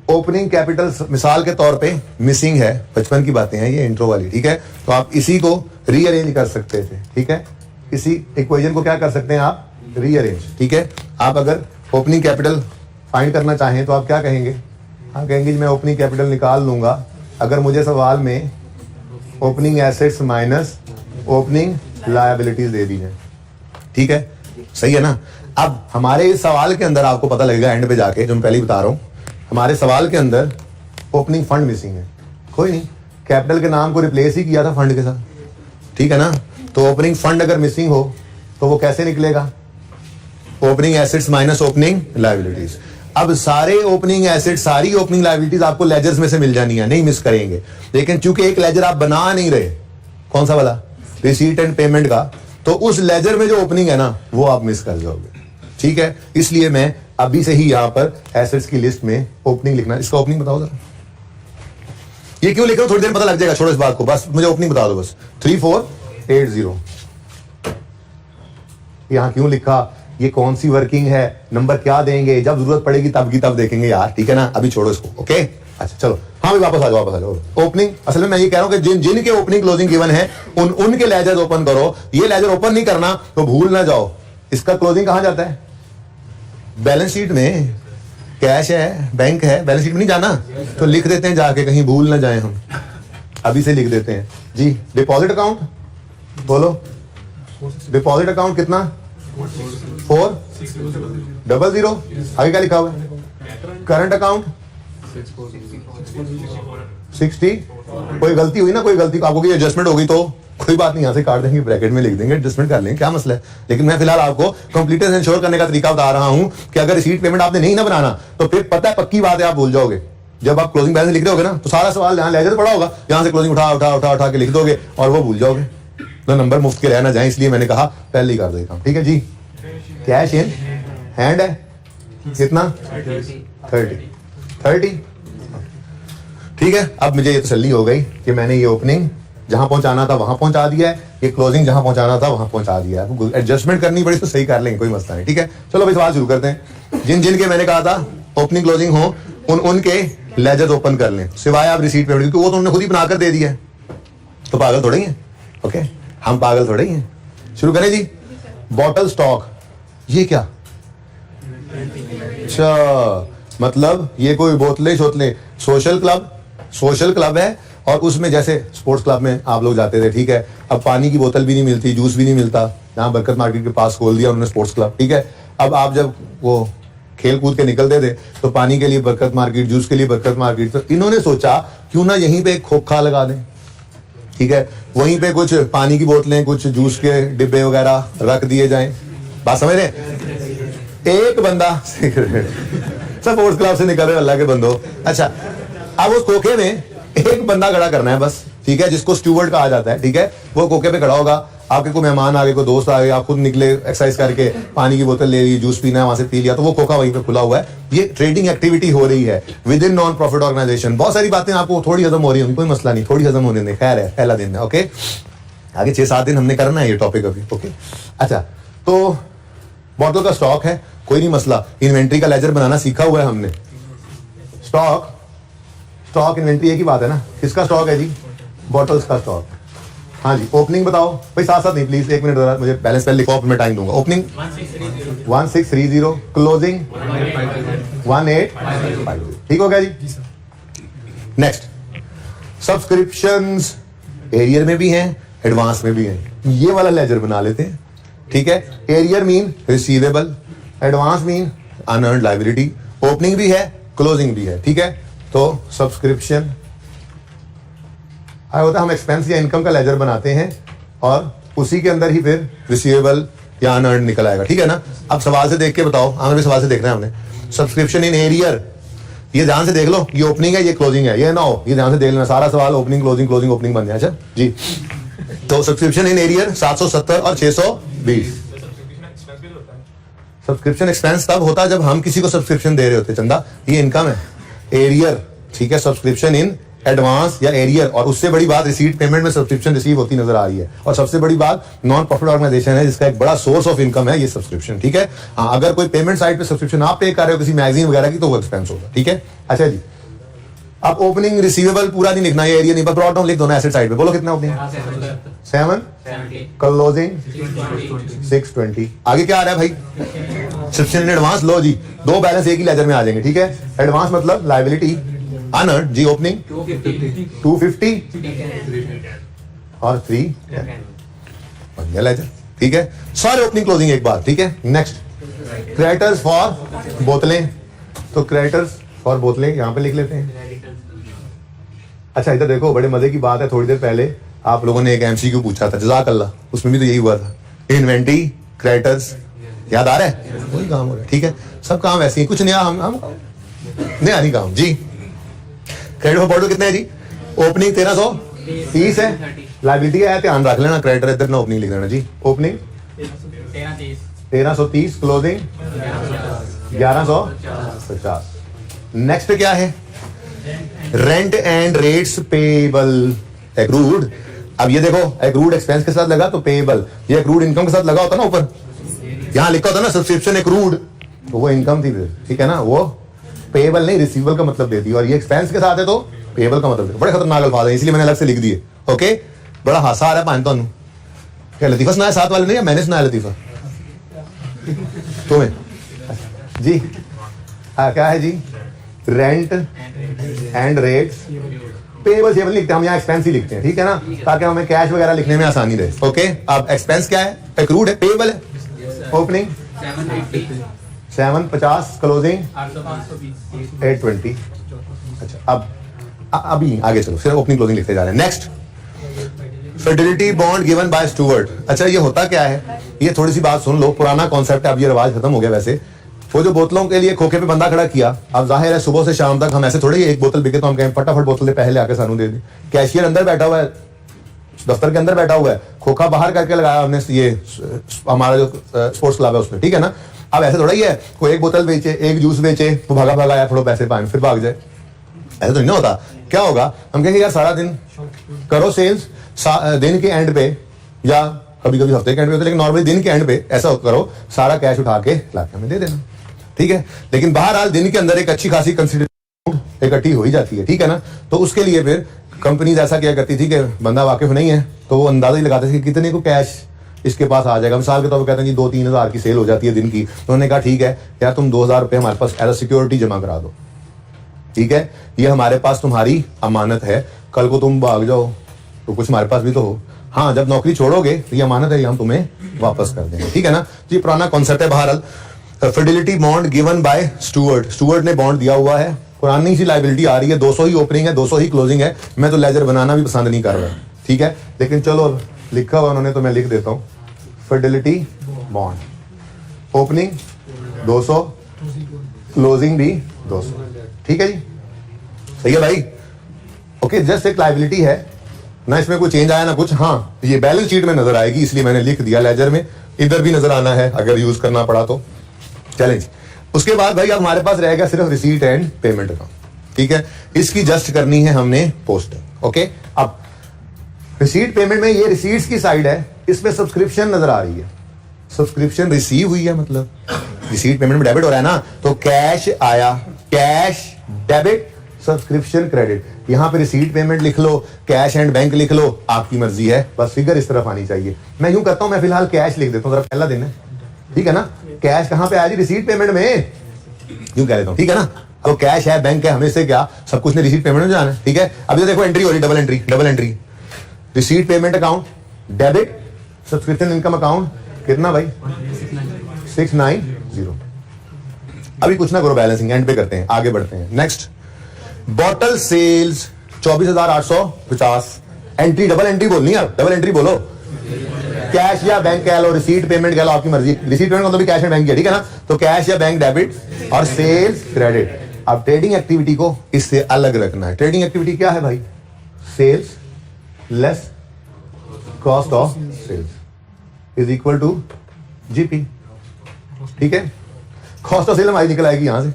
ओपनिंग कैपिटल मिसाल के तौर पे मिसिंग है, बचपन की बातें हैं ये, इंट्रो वाली, ठीक है, तो आप इसी को रीअरेंज कर सकते थे, ठीक है। इसी इक्वेशन को क्या कर सकते हैं आप? रीअरेंज, ठीक है। आप अगर ओपनिंग कैपिटल फाइंड करना चाहें तो आप क्या कहेंगे? हाँ, कहेंगे मैं ओपनिंग कैपिटल निकाल लूंगा अगर मुझे सवाल में opening assets minus opening liabilities दे दी है, ठीक है, सही है ना। अब हमारे इस सवाल के अंदर आपको पता लगेगा एंड पे जाके, जो मैं पहले ही बता रहा हूं, हमारे सवाल के अंदर ओपनिंग फंड मिसिंग है। कोई नहीं, कैपिटल के नाम को रिप्लेस ही किया था फंड के साथ, ठीक है ना। तो ओपनिंग फंड अगर मिसिंग हो तो वो कैसे निकलेगा? Opening assets minus opening liabilities. अब सारे ओपनिंग एसेट्स, सारी ओपनिंग लायबिलिटीज आपको लेजर्स में से मिल जानी है, नहीं मिस करेंगे। लेकिन चूंकि एक लेजर आप बना नहीं रहे, कौन सा वाला? रिसीट एंड पेमेंट का, तो उस लेजर में जो ओपनिंग है ना वो आप मिस कर जाओगे, ठीक है। इसलिए मैं अभी से ही यहां पर एसेट्स की लिस्ट में ओपनिंग लिखना। इसका ओपनिंग बताओ जरा, ये क्यों लिख रहा हूं थोड़ी देर पता लग जाएगा, छोड़ो इस बात को, बस मुझे ओपनिंग बता दो बस। 3480 यहां क्यों लिखा, ये कौन सी वर्किंग है, नंबर क्या देंगे, जब जरूरत पड़ेगी तब की तब देखेंगे यार, ठीक है ना। अभी छोड़ो इसको, ओके। अच्छा चलो, हाँ वापस आ जाओ। ओपनिंग, असल में मैं ये कह रहा हूं कि जिनके ओपनिंग क्लोजिंग गिवन है उनके लेजर्स ओपन करो। ये लेजर ओपन नहीं करना तो भूल ना जाओ, इसका क्लोजिंग कहां जाता है? बैलेंस शीट में। कैश है, बैंक है, बैलेंस शीट में नहीं जाना, तो लिख देते हैं जाके, कहीं भूल ना जाए हम, अभी से लिख देते हैं जी। डिपॉजिट अकाउंट बोलो, डिपॉजिट अकाउंट कितना? 400, आगे क्या लिखा हुआ है? Current account 60। कोई गलती हुई ना, कोई गलती आपको की एडजस्टमेंट होगी तो कोई बात नहीं, यहां से काट देंगे, ब्रैकेट में लिख देंगे, एडजस्टमेंट कर लेंगे, क्या मसला है। लेकिन मैं फिलहाल आपको कंप्लीटनेस इंश्योर करने का तरीका बता रहा हूं कि अगर रिसीट पेमेंट आपने नहीं ना बनाना तो फिर पता है, पक्की बात है, आप भूल जाओगे। जब आप क्लोजिंग बैलेंस लिख रहे होगे ना तो सारा सवाल यहाँ लेजर पड़ा होगा, यहां से क्लोजिंग उठा के लिख दोगे और वो भूल जाओगे, तो नंबर मुफ्त के रहना जाए, इसलिए मैंने कहा पहले ही कर देता हूं, ठीक है जी। कैश इन हैंड है कितना? 30, ठीक है। अब मुझे ये तसल्ली हो गई कि मैंने ये ओपनिंग जहां पहुंचाना था वहां पहुंचा दिया है, ये क्लोजिंग जहां पहुंचाना था वहां पहुंचा दिया है। एडजस्टमेंट करनी पड़ी तो सही कर लेंगे, कोई मसला नहीं, ठीक है। चलो भाई सवाल शुरू करते हैं। जिन के मैंने कहा था ओपनिंग क्लोजिंग हो उनके लेजर्स ओपन कर लें, सिवाय आप रिसीट पेमेंट, क्योंकि वो तो उन्होंने खुद ही बनाकर दे दिया है, तो पागल थोड़े ही हैं, ओके, हम पागल थोड़े ही हैं। शुरू करें जी। बॉटल स्टॉक, ये क्या? अच्छा, मतलब ये कोई बोतलें शोतलें, सोशल क्लब है, और उसमें जैसे स्पोर्ट्स क्लब में आप लोग जाते थे, ठीक है। अब पानी की बोतल भी नहीं मिलती, जूस भी नहीं मिलता, यहाँ बरकत मार्केट के पास खोल दिया उन्होंने स्पोर्ट्स क्लब, ठीक है। अब आप जब वो खेल कूद के निकलते थे तो पानी के लिए बरकत मार्केट, जूस के लिए बरकत मार्केट, तो इन्होंने सोचा क्यों ना यहीं पे एक खोखा लगा दें, ठीक है। वहीं पे कुछ पानी की बोतलें, कुछ जूस के डिब्बे वगैरह रख दिए जाएं। बात समझ रहे? एक बंदा स्पोर्ट्स क्लब से निकल रहे, अल्लाह के बंदो। अच्छा, अब उस खोखे में एक बंदा खड़ा करना है बस, ठीक है, जिसको स्टूवर्ड कहा जाता है, ठीक है। वो खोखे पे खड़ा होगा, आपके कोई मेहमान आ गए, कोई दोस्त आ गए, आप खुद निकले एक्सरसाइज करके, पानी की बोतल ले ली, जूस पीना है, वहां से पी लिया, तो वो खोखा वहीं पे खुला हुआ है। ये ट्रेडिंग एक्टिविटी हो रही है within non profit organisation. बहुत सारी बातें आपको थोड़ी हजम हो रही होंगी, कोई मसला नहीं, थोड़ी हजम होने दें, खैर है, पहला दिन है, ओके। आगे 6-7 दिन हमने करना है ये टॉपिक अभी, ओके। अच्छा, तो बॉटल का स्टॉक है, कोई नहीं मसला, इन्वेंट्री का लेजर बनाना सीखा हुआ है हमने। स्टॉक इन्वेंट्री एक ही बात है ना, किसका स्टॉक है जी? बॉटल्स का स्टॉक। हाँ जी, ओपनिंग बताओ भाई, साथ साथ नहीं प्लीज, 1 मिनट जरा मुझे बैलेंस पहले लिखो, मैं टाइम दूंगा। Opening 1630, closing 1850। ठीक हो गया जी। नेक्स्ट, सब्सक्रिप्शंस एरियर में भी हैं, एडवांस में भी हैं। ये वाला लेजर बना लेते हैं, ठीक है। Arrear mean receivable, advance mean unearned liability, opening भी है, क्लोजिंग भी है, ठीक है। तो सब्सक्रिप्शन होता है, हम एक्सपेंस या इनकम का लेजर बनाते हैं और उसी के अंदर ही फिर रिसीवेबल या अनअर्न्ड निकल आएगा, ठीक है ना। अब सवाल से देख के बताओ, आगे भी सवाल से देखना है हमने। सब्सक्रिप्शन इन एरियर, ये ध्यान से देख लो, ये ओपनिंग है, ये क्लोजिंग है, ये ना हो, ये ध्यान से देख लेना, सारा सवाल ओपनिंग क्लोजिंग क्लोजिंग ओपनिंग बन जाए। अच्छा जी, तो सब्सक्रिप्शन इन एरियर 770 और 620। सब्सक्रिप्शन एक्सपेंस तब होता है जब हम किसी को सब्सक्रिप्शन दे रहे होते, चंदा ये इनकम है। एरियर, ठीक है, सब्सक्रिप्शन इन एडवांस या एरियर, और उससे बड़ी बात रिसीट पेमेंट में सब्सक्रिप्शन रिसीव होती नजर आ रही है। और सबसे बड़ी बात, नॉन प्रॉफिट ऑर्गेनाइजेशन है जिसका एक बड़ा सोर्स ऑफ इनकम है ये सब्सक्रिप्शन, ठीक है। हाँ, अगर कोई पेमेंट साइट पे सब्सक्रिप्शन आप पे कर रहे हो किसी मैगजीन वगैरह की, तो वो एक्सपेंस होगा, ठीक है। अच्छा जी, अब ओपनिंग रिसीवेबल पूरा नहीं लिखना, ये एरिया नहीं, ब्रॉड डाउन लिख दो ना एसेट साइड पे। बोलो कितना ओपनिंग? 7, क्लोजिंग 620। आगे क्या आ रहा है भाई? सब्सक्रिप्शन एडवांस, लो जी, दो बैलेंस एक ही लेजर में आ जाएंगे, ठीक है। एडवांस मतलब लायबिलिटी, अनअर्न्ड जी, ओपनिंग 250 और 310 बन गया लेजर, ठीक है। सारे ओपनिंग क्लोजिंग एक बार, ठीक है। नेक्स्ट, क्रेडिटर्स फॉर बोतलें, तो क्रेडिटर्स फॉर बोतलें यहां पे लिख लेते हैं। अच्छा इधर देखो, बड़े मजे की बात है, थोड़ी देर पहले आप लोगों ने एक एमसीक्यू पूछा था, जज़ाकल्लाह, उसमें भी तो यही हुआ था। इन्वेंटरी, क्रेडिटर्स, याद आ रहा है? वही काम हो रहा है, ठीक है। सब काम ऐसे ही, कुछ नया हम नया नहीं काम जी। क्रेडिट फॉर बोतल कितने है जी? ओपनिंग 1330 है, लायबिलिटी है, ध्यान रख लेना, क्रेडिटर इधर ना ओपनिंग लिख लेना जी। Opening 1330, closing 1150। नेक्स्ट क्या है? Rent and rates payable, accrued. अब ये देखो, एक्रूड एक्सपेंस के साथ लगा तो पेएबल, ये एक्रूड इनकम के साथ लगा होता ना, ऊपर यहां लिखा होता ना सब्सक्रिप्शन एक्रूड, तो वो इनकम थी, ठीक है ना। वो पेएबल नहीं, रिसीवेबल का मतलब देती है, और ये एक्सपेंस के साथ है तो पेएबल का मतलब देती है। बड़े खतरनाक अल्फाज है, इसलिए मैंने अलग से लिख दिए, ओके। बड़ा हासा आ रहा है पान तो, क्या लतीफा सुनाया साथ वाले ने या मैंने सुनाया लतीफा तुम्हें? जी क्या है जी? रेंट एंड रेट्स पेएबल सेबल लिखते हैं हम, यहाँ एक्सपेंस ही लिखते हैं, ठीक है ना, ताकि हमें कैश वगैरह लिखने में आसानी रहे, ओके। अब एक्सपेंस क्या है? एक्रूड है, पेएबल है। Opening 750, closing 820। अच्छा, अब अभी आगे चलो, फिर ओपनिंग क्लोजिंग लिखते जा रहे हैं। Next, Fidelity bond given by steward. अच्छा, ये होता क्या है? ये थोड़ी सी बात सुन लो, पुराना कॉन्सेप्ट है, अब ये रिवाज खत्म हो गया। वैसे वो जो बोतलों के लिए खोखे पे बंदा खड़ा किया, अब जाहिर है सुबह से शाम तक हम ऐसे थोड़ी एक बोतल बिके तो हम कहें फटाफट बोतल पहले आके सानू दे दी। कैशियर अंदर बैठा हुआ है, दफ्तर के अंदर बैठा हुआ है, खोखा बाहर करके लगाया हमने, ये हमारा जो स्पोर्ट्स क्लब है उसमें, ठीक है ना। अब ऐसे थोड़ा ही है कोई एक बोतल बेचे, एक जूस बेचे, वो भागा भागा आया, थोड़ा पैसे पाए फिर भाग जाए, ऐसा तो नहीं होता। क्या होगा? हम कहेंगे यार सारा दिन करो सेल्स, दिन के एंड पे या कभी कभी हफ्ते के एंड पे होता है, लेकिन नॉर्मली दिन के एंड पे ऐसा करो, सारा कैश उठा के लाके हमें दे देना, ठीक है। लेकिन बहरहाल दिन के अंदर एक अच्छी खासी कंसिडरेशन इकट्ठी हो ही जाती है, ठीक है ना। तो उसके लिए फिर कंपनीज ऐसा क्या करती थी कि बंदा वाकिफ नहीं है तो वो अंदाजा ही लगाते थे कि कितने को कैश इसके पास आ जाएगा। मिसाल के तौर पर कहते हैं कि 2-3 हज़ार की सेल हो जाती है दिन की, तो उन्होंने कहा ठीक है यार तुम 2,000 रुपये हमारे पास एज अ सिक्योरिटी जमा करा दो, ठीक है, ये हमारे पास तुम्हारी अमानत है, कल को तुम भाग जाओ तो कुछ हमारे पास भी तो हो। हाँ, जब नौकरी छोड़ोगे तो ये अमानत है, ये हम तुम्हें वापस कर देंगे, ठीक है ना। तो ये पुराना कॉन्सेप्ट है। बहरहाल Fidelity bond given by steward, steward ने बॉन्ड दिया हुआ है, पुरानी सी लायबिलिटी आ रही है, 200 ही ओपनिंग है, 200 ही क्लोजिंग है। मैं तो लेजर बनाना भी पसंद नहीं कर रहा, ठीक है, लेकिन चलो लिखा हुआ उन्होंने तो मैं लिख देता हूँ। फिडेलिटी बॉन्ड ओपनिंग 200, क्लोजिंग भी 200, ठीक है जी, सही है भाई, ओके। जस्ट एक लायबिलिटी है ना, इसमें कोई चेंज आया ना कुछ। हाँ, ये बैलेंस शीट में नजर आएगी इसलिए मैंने लिख दिया, लेजर में इधर भी नजर आना है अगर यूज करना पड़ा तो। चैलेंज उसके बाद भाई अब हमारे पास रहेगा सिर्फ रिसीट एंड पेमेंट अकाउंट, ठीक है। इसकी जस्ट करनी है हमने पोस्टिंग, ओके। अब रिसीट पेमेंट में ये रिसीट्स की साइड है, इसमें सब्सक्रिप्शन नजर आ रही है, सब्सक्रिप्शन रिसीव हुई है, मतलब रिसीट पेमेंट में डेबिट हो रहा है ना, तो कैश आया, कैश डेबिट, सब्सक्रिप्शन क्रेडिट, यहाँ पे रिसीट पेमेंट लिख लो, कैश एंड बैंक लिख लो, आपकी मर्जी है, बस फिगर इस तरफ आनी चाहिए। मैं यूं करता हूं, मैं फिलहाल कैश लिख देता हूं, जरा पहला दिन है, ठीक है ना। कैश कहाँ पे आया जी? रिसीट पेमेंट में, यूं कह लेता हूं, ठीक है ना। तो कैश है, बैंक है, हमें से क्या, सब कुछ ने रिसीट पेमेंट में जाना है, ठीक है। अभी तो देखो एंट्री हो रही, double entry, receipt payment account debit, subscription income account कितना भाई 690। अभी कुछ ना करो, बैलेंसिंग एंड पे करते हैं, आगे बढ़ते हैं। Next, bottle sales 24,850, entry double entry बोलनी है, डबल एंट्री बोलो। कैश या बैंक कह लो, रिसीट पेमेंट कह लो, आपकी मर्जी। रिसीट पेमेंट मतलब भी कैश एंड बैंक है, ठीक है ना। तो कैश या बैंक डेबिट और सेल्स क्रेडिट। अब ट्रेडिंग एक्टिविटी को इससे अलग रखना है। ट्रेडिंग एक्टिविटी क्या है भाई? Sales less cost of sales is equal to GP, ठीक है। कॉस्ट ऑफ सेल हमारी निकल आएगी यहां से,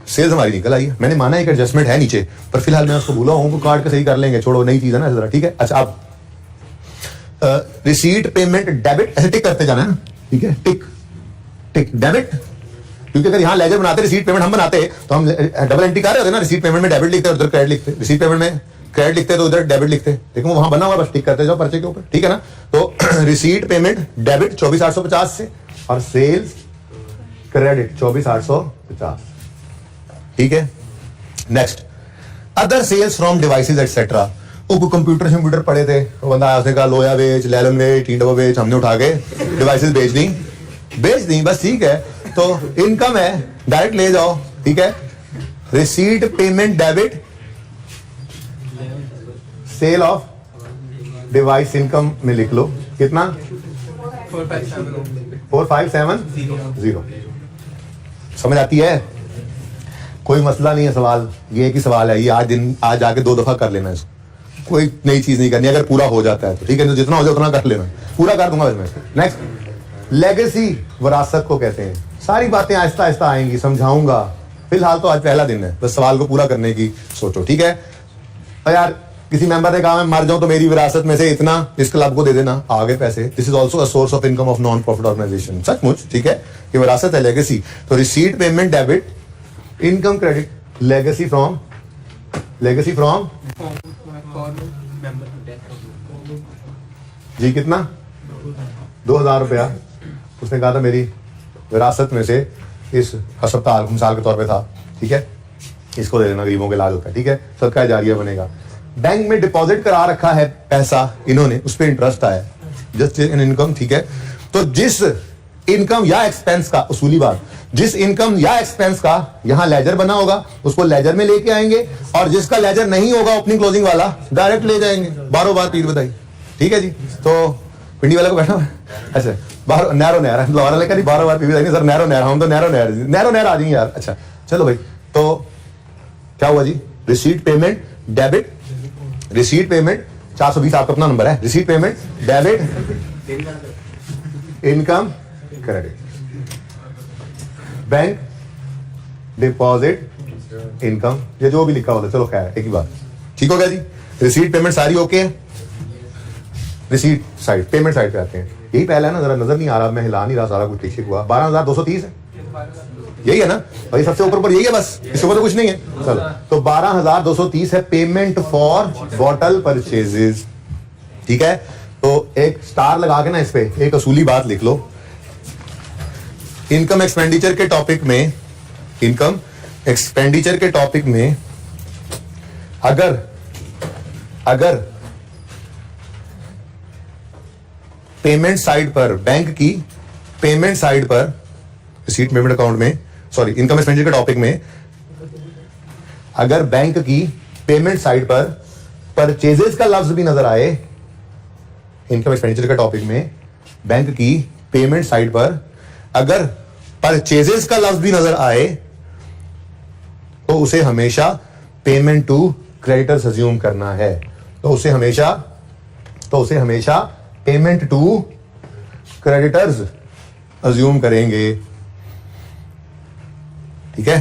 सेल्स हमारी निकल आई है। मैंने माना एक एडजस्टमेंट है नीचे, पर फिलहाल मैं उसको भूला हूं, वो काट के सही कर लेंगे, छोड़ो, नई चीज है ना जरा, ठीक है। अच्छा, अब रिसीट पेमेंट डेबिट, ऐसे टिक करते जाना है ना, ठीक है। टिक टिक डेबिट, क्योंकि अगर यहाँ लेजर बनाते, रिसीट पेमेंट हम बनाते, तो हम डबल एंट्री कर रहे होते ना, रिसीट पेमेंट में डेबिट लिखते, उधर क्रेडिट लिखते, रिसीट पेमेंट में क्रेडिट लिखते तो उधर डेबिट लिखते, लेकिन वो वहां बना हुआ, बस टिक करते जाओ पर्चे के ऊपर, ठीक है ना। तो रिसीट पेमेंट डेबिट 24,850 से, और सेल्स क्रेडिट 24,850, ठीक है। Next, other sales from devices etcetera. वो कंप्यूटर पड़े थे, वो बंदा आया, उसने कहा लोया बेच, लैलन बेच, टीडो बेच, हमने उठा के डिवाइसेस बेच दी, बस ठीक है। तो इनकम है, डायरेक्ट ले जाओ, ठीक है। Receipt payment debit, sale of device income में लिख लो, कितना 4570। समझ आती है? कोई मसला नहीं है, सवाल ये एक ही सवाल है, ये आज आके 2 दफा कर लेना इसको, कोई नई चीज नहीं करनी। अगर पूरा हो जाता है तो ठीक है, तो जितना हो जाए उतना कर लेना, पूरा कर दूंगा मैं। नेक्स्ट, लेगेसी विरासत को कहते हैं। सारी बातें आहिस्ता आहिस्ता आएंगी, समझाऊंगा, फिलहाल तो आज पहला दिन है, बस सवाल को पूरा करने की सोचो, ठीक है। तो यार किसी मेंबर ने कहा मैं मर जाऊं तो मेरी विरासत में से इतना इस क्लब को दे देना, आगे पैसे। This is also a source of income of non profit organization, सचमुच, ठीक है। ये विरासत है, लेगेसी। तो receipt payment debit, income credit, legacy from जी कितना 2,000 रुपया उसने कहा था मेरी विरासत में से, इस अस्पताल मिसाल के तौर पे था, ठीक है, इसको दे देना, गरीबों के इलाज होता है, ठीक है, सदका जारिया बनेगा। बैंक में डिपॉजिट करा रखा है पैसा इन्होंने, उस पर इंटरेस्ट आया, जस्ट इन इनकम, ठीक है। तो जिस इनकम या एक्सपेंस का, उसूली बात, जिस इनकम या एक्सपेंस का यहाँ लेजर बना होगा उसको लेजर में लेके आएंगे, और जिसका लेजर नहीं होगा ओपनिंग क्लोजिंग वाला डायरेक्ट ले जाएंगे। 12 बार पीर बताई, ठीक है जी। तो पिंडी वाले को बैठा हुआ, अच्छा बाहर नैरो नहर, लोहारा लेकर 12 बार पीर बताई, सर नैरो नहर, हम तो नैरो नहर आ जाएंगे यार। अच्छा चलो भाई, तो क्या हुआ जी? Receipt payment debit, receipt payment 420 आपका अपना नंबर है, receipt payment debit, income credit, bank deposit income, ये जो भी लिखा होता है, चलो खैर एक ही बात, ठीक हो गया जी। रिसीट पेमेंट सारी ओके है। रिसीट साइड, पेमेंट साइड पे आते हैं, यही पहला है ना, जरा नजर नहीं आ रहा, मैं हिला नहीं रहा, सारा कुछ ठीक हुआ। 12,230 है, यही है ना भाई, सबसे ऊपर यही है, बस इसके ऊपर तो कुछ नहीं है। चलो, तो 12,230 है पेमेंट फॉर बॉटल परचेजेस, ठीक है। तो एक स्टार लगा के ना इस पे एक असूली बात लिख लो। इनकम एक्सपेंडिचर के टॉपिक में, इनकम एक्सपेंडिचर के टॉपिक में अगर पेमेंट साइड पर, बैंक की पेमेंट साइड पर, रिसीट पेमेंट अकाउंट में, सॉरी इनकम एक्सपेंडिचर के टॉपिक में, अगर बैंक की पेमेंट साइड पर परचेजेस का लफ्ज भी नजर आए, इनकम एक्सपेंडिचर के टॉपिक में बैंक की पेमेंट साइड पर अगर परचेजेस का लफ्ज भी नजर आए, तो उसे हमेशा पेमेंट टू क्रेडिटर्स अज्यूम करना है। तो उसे हमेशा पेमेंट टू क्रेडिटर्स अज्यूम करेंगे, ठीक है।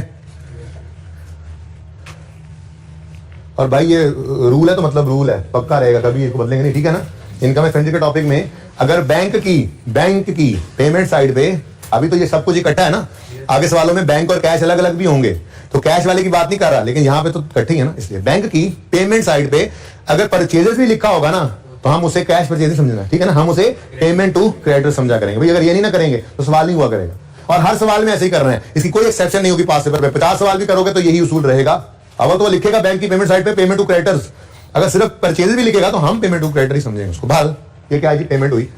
और भाई ये रूल है तो मतलब रूल है, पक्का रहेगा, कभी इसको बदलेंगे नहीं, ठीक है ना। इनकम एक्सपेंडिचर के टॉपिक में अगर बैंक की पेमेंट साइड पे, अभी तो ये सब कुछ इकट्ठा है ना, आगे सवालों में बैंक और कैश अलग अलग भी होंगे, तो कैश वाले की बात नहीं कर रहा, लेकिन यहां पे तो इकट्ठे ही है ना, इसलिए बैंक की पेमेंट साइड पे अगर परचेजेस भी लिखा होगा ना तो हम उसे कैश परचेज समझना, ठीक है ना, हम उसे पेमेंट टू क्रेडिटर समझा करेंगे भाई। अगर ये नहीं ना करेंगे तो सवाल नहीं हुआ करेगा, और हर सवाल में ऐसे ही कर रहे हैं, इसकी कोई एक्सेप्शन नहीं होगी। पास पेपर पे 50 सवाल भी करोगे तो यही उसूल रहेगा। अब तो वो लिखेगा बैंक की पेमेंट साइड पे पेमेंट टू क्रेडिटर्स, अगर सिर्फ परचेज भी लिखेगा तो हम पेमेंट टू क्रेडिटर ही समझेंगे उसको। भाल ये क्या है जी, पेमेंट हुई,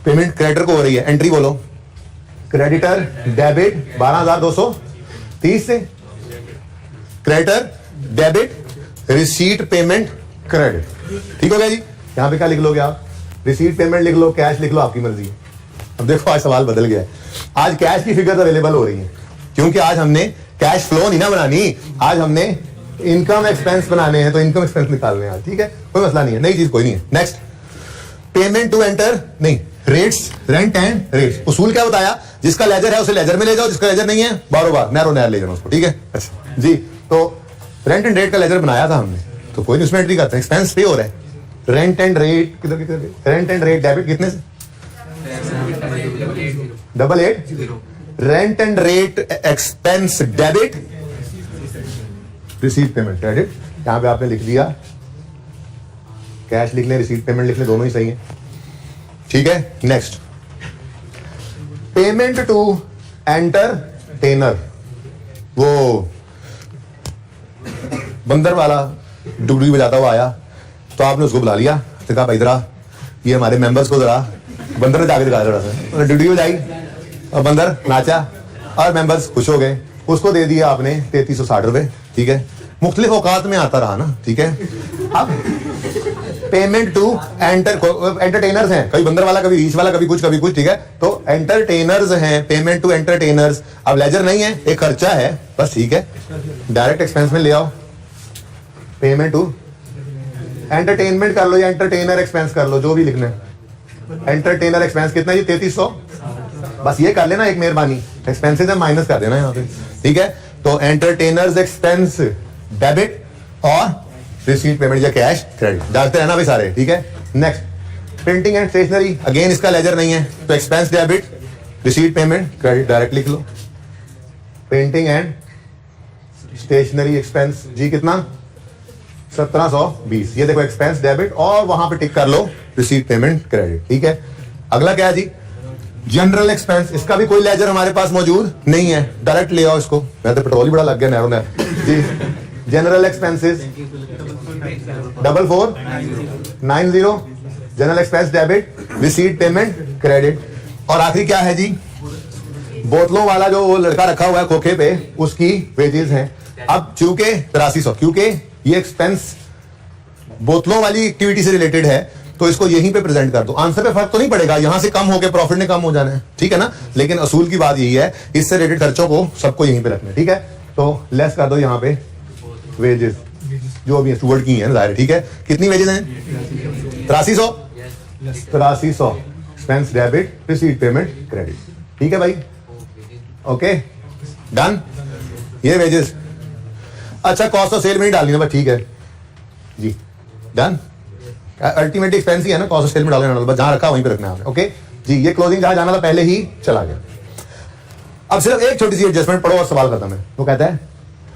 पेमेंट क्रेडिटर को हो रही है, एंट्री बोलो, क्रेडिटर डेबिट 12,230 से, creditor debit receipt payment credit, ठीक हो गया जी। यहां पे क्या लिख लोगे आप, रिसीट पेमेंट लिख लो, कैश लिख लो, आपकी मर्जी है। अब देखो आज सवाल बदल गया है, आज कैश की फिगर अवेलेबल हो रही है, क्योंकि आज हमने कैश फ्लो नहीं ना बनानी, आज हमने इनकम एक्सपेंस बनाने हैं, तो इनकम एक्सपेंस निकालने हैं, ठीक है, कोई मसला नहीं है, नई चीज कोई नहीं है। नेक्स्ट, पेमेंट टू एंटर नहीं, रेट्स, रेंट एंड रेट्स। उसूल क्या बताया, जिसका लेजर है उसे लेजर में ले जाओ, जिसका लेजर नहीं है बारोबार नैरो नैर ले जाओ उसको, ठीक है। अच्छा जी, तो रेंट एंड रेट का लेजर बनाया था हमने, तो कोई नहीं उसमें एंट्री करते हैं, एक्सपेंस पे हो रहा है। रेंट एंड रेट किधर किधर, रेंट एंड रेट डेबिट कितने से, 88, rent and rate expense debit, receipt payment credit. यहां पे आपने लिख दिया, कैश लिख लें, रिसीट पेमेंट लिख लें, दोनों ही सही है, ठीक है। नेक्स्ट, पेमेंट टू एंटरटेनर, वो बंदर वाला डुगडुगी बजाता हुआ आया, तो आपने उसको बुला लिया, तो कहा भाई जरा ये हमारे मेंबर्स को जरा, बंदर ने जाके दिखाया थोड़ा सा, उन्होंने डुगडुगी बजाई और बंदर नाचा और मेंबर्स खुश हो गए, उसको दे दिया आपने 3360 रुपए, ठीक है। मुख्तलिफ औकात में आता रहा ना, ठीक है। अब पेमेंट टू एंटरटेनर्स हैं, कभी बंदर वाला, कभी रीच वाला, कभी कुछ, ठीक है। तो एंटरटेनर्स हैं, पेमेंट टू एंटरटेनर्स। अब लेजर नहीं है, एक खर्चा है बस, ठीक है, डायरेक्ट एक्सपेंस में ले आओ, पेमेंट टू एंटरटेनमेंट कर लो या एंटरटेनर एक्सपेंस कर लो, जो भी लिखना है। एंटरटेनर एक्सपेंस कितना जी, 3300, बस ये कर लेना, एक मेहरबानी, एक्सपेंसेस है माइनस कर देना यहाँ पे, ठीक है। तो एंटरटेनर्स एक्सपेंस डेबिट और रिसीट पेमेंट या कैश क्रेडिट डालते रहना भाई सारे, ठीक है। Next, printing and stationery, again इसका लेजर नहीं है, तो expense debit receipt payment credit direct लिख लो। प्रिंटिंग एंड स्टेशनरी एक्सपेंस जी कितना, 1720, ये देखो एक्सपेंस डेबिट और वहां पे टिक कर लो रिसीट पेमेंट क्रेडिट, ठीक है। अगला क्या है जी, जनरल एक्सपेंस, इसका भी कोई लेजर हमारे पास मौजूद नहीं है, डायरेक्ट ले आओ इसको, मैं तो पेट्रोल ही बड़ा लग गया नैरो नैर जी। General expenses 4490, general expense debit receipt payment credit. और आखिरी क्या है जी, बोतलों वाला जो वो लड़का रखा हुआ है खोखे पे, उसकी वेजेस हैं। अब चूंकि 8300, क्योंकि ये एक्सपेंस बोतलों वाली एक्टिविटी से रिलेटेड है, तो इसको यहीं पे प्रेजेंट कर दो, आंसर पे फर्क तो नहीं पड़ेगा, यहां से कम होके प्रॉफिट ने कम हो जाना है, ठीक है ना। लेकिन असूल की बात यही है, इससे रिलेटेड खर्चों को सबको यहीं पे रखना है, ठीक है। तो लेस कर दो यहाँ पे वेजेस, जो भी स्टूवर्ड की है ना, जाहिर, ठीक है। कितनी वेजेस हैं, 8300 expense debit receipt payment credit, ठीक है भाई, ओके डन। ये वेजेस, अच्छा कॉस्ट ऑफ सेल में नहीं डालनी है बस, ठीक है जी, डन। अल्टीमेटली एक्सपेंस ही है ना, कॉस्ट ऑफ सेल में डालना, बस जहां रखा वहीं पे रखना है आपने, ओके जी। ये क्लोजिंग जहां जाना था पहले ही चला गया। अब सिर्फ एक छोटी सी एडजस्टमेंट पढ़ो और सवाल खत्म है। वो कहता है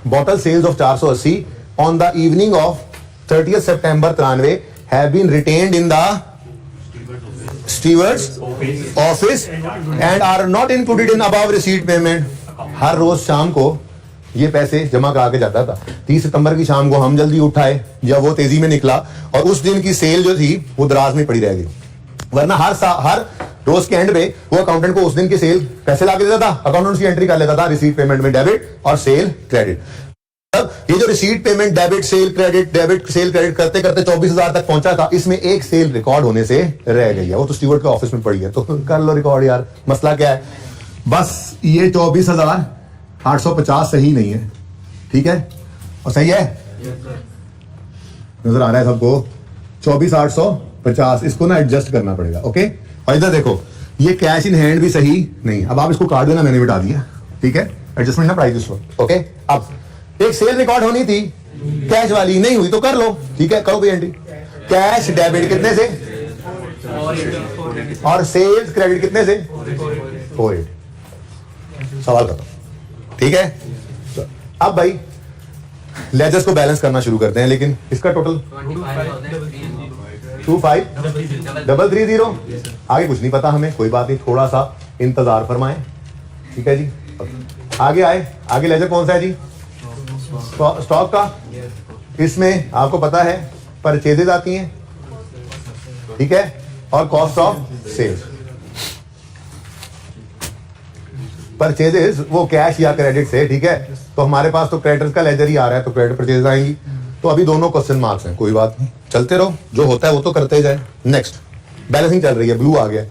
bottle sales of 480 on the evening of 30 सितंबर 93 have been retained in the steward's office and are not included in above receipt payment. हर रोज शाम को ये पैसे जमा करा के जाता था। 30 सितंबर की शाम को हम जल्दी उठाए या वो तेजी में निकला और उस दिन की सेल जो थी वो दराज में पड़ी रह गई, वरना हर रोज के एंड पे वो अकाउंटेंट को उस दिन की सेल पैसे ला के देता था, अकाउंटेंट उसकी एंट्री कर लेता था रिसीट पेमेंट में डेबिट और सेल क्रेडिट। अब ये जो receipt payment debit cell credit करते करते 24,000 तक पहुंचा था, इसमें एक सेल रिकॉर्ड होने से रह गई है, वो तो स्टीवर्ड के ऑफिस में पड़ी है, तो कर लो रिकॉर्ड यार, मसला क्या है। बस ये 24,850 सही नहीं है, ठीक है, और सही है, नजर आ रहा है सबको, 24,850, इसको ना एडजस्ट करना पड़ेगा, ओके। और इधर देखो ये कैश इन हैंड भी सही नहीं, अब आप इसको काट देना, मैंने मिटा दिया, ठीक है, एडजस्टमेंट ना प्राइस इसको, ओके। अब एक सेल रिकॉर्ड होनी थी कैश वाली, नहीं हुई तो कर लो, ठीक है, करो भी एंट्री। कैश डेबिट कितने से और सेल्स क्रेडिट कितने से, 48, सवाल करो, ठीक है। अब भाई लेजर्स को बैलेंस करना शुरू करते हैं, लेकिन इसका टोटल 25,330 आगे कुछ नहीं पता हमें, कोई बात नहीं, थोड़ा सा इंतजार फरमाएं, ठीक है जी। आगे आए, आगे लेजर कौन सा है जी? स्टॉक का। इसमें आपको पता है परचेजेज आती हैं, ठीक है, और कॉस्ट ऑफ सेल्स। परचेजेस वो कैश या क्रेडिट से, ठीक है, तो हमारे पास तो क्रेडिटर्स का लेजर ही आ रहा है, तो क्रेडिट परचेज आएंगी। तो अभी दोनों क्वेश्चन मार्क्स हैं, कोई बात नहीं, चलते रहो, जो होता है वो तो करते जाए। नेक्स्ट बैलेंसिंग चल रही है, ब्लू आ गया,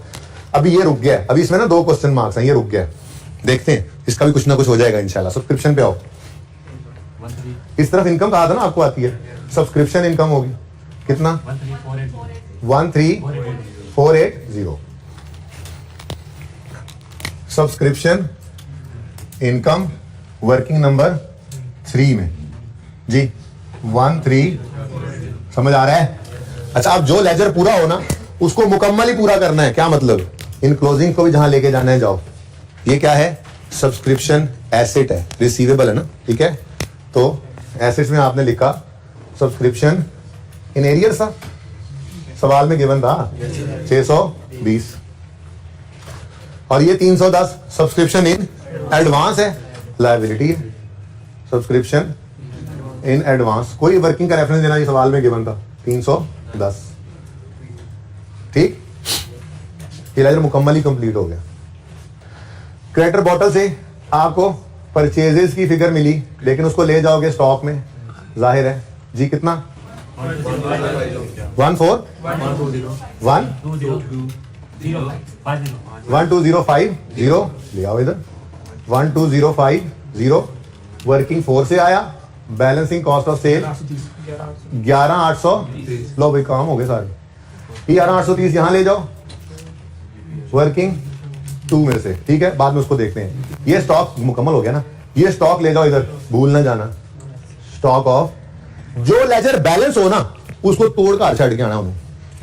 अभी ये रुक गया, अभी इसमें ना 2 क्वेश्चन मार्क्स हैं, ये रुक गया, देखते हैं इसका भी कुछ ना कुछ हो जाएगा इंशाल्लाह। सब्सक्रिप्शन पे आओ, इस तरफ इनकम कहा था ना आपको आती है, सब्सक्रिप्शन इनकम होगी कितना? 13480। सब्सक्रिप्शन इनकम वर्किंग नंबर 3 में जी 13, समझ आ रहा है? अच्छा, अब जो लेजर पूरा हो ना उसको मुकम्मल ही पूरा करना है। क्या मतलब? इन क्लोजिंग को भी जहां लेके जाना है जाओ। ये क्या है? सब्सक्रिप्शन एसेट है, रिसीवेबल है ना, ठीक है। तो एसेट्स में आपने लिखा सब्सक्रिप्शन इन एरियर्स था, सवाल में गिवन था 620, और ये 310 सब्सक्रिप्शन इन एडवांस है, लायबिलिटी है। सब्सक्रिप्शन इन एडवांस, कोई वर्किंग का रेफरेंस देना, ये सवाल में गिवन था 310, ठीक। ये लेजर मुकम्मल ही कंप्लीट हो गया। क्रेडिटर बॉटल से आपको परचेजेस की फिगर मिली, लेकिन उसको ले जाओगे स्टॉक में, जाहिर है जी, कितना? 12050 ले आओ इधर, 12050 वर्किंग 4 से आया, बैलेंसिंग कॉस्ट ऑफ सेल 11800, लो भाई काम हो गए सारे, 11830 यहां ले जाओ, वर्किंग 2 में से, ठीक है, बाद में उसको देखते हैं। ये स्टॉक मुकम्मल हो गया ना, ये स्टॉक ले जाओ इधर, भूल ना जाना, स्टॉक ऑफ, जो लेजर बैलेंस हो ना उसको तोड़ कर छड़ के आना,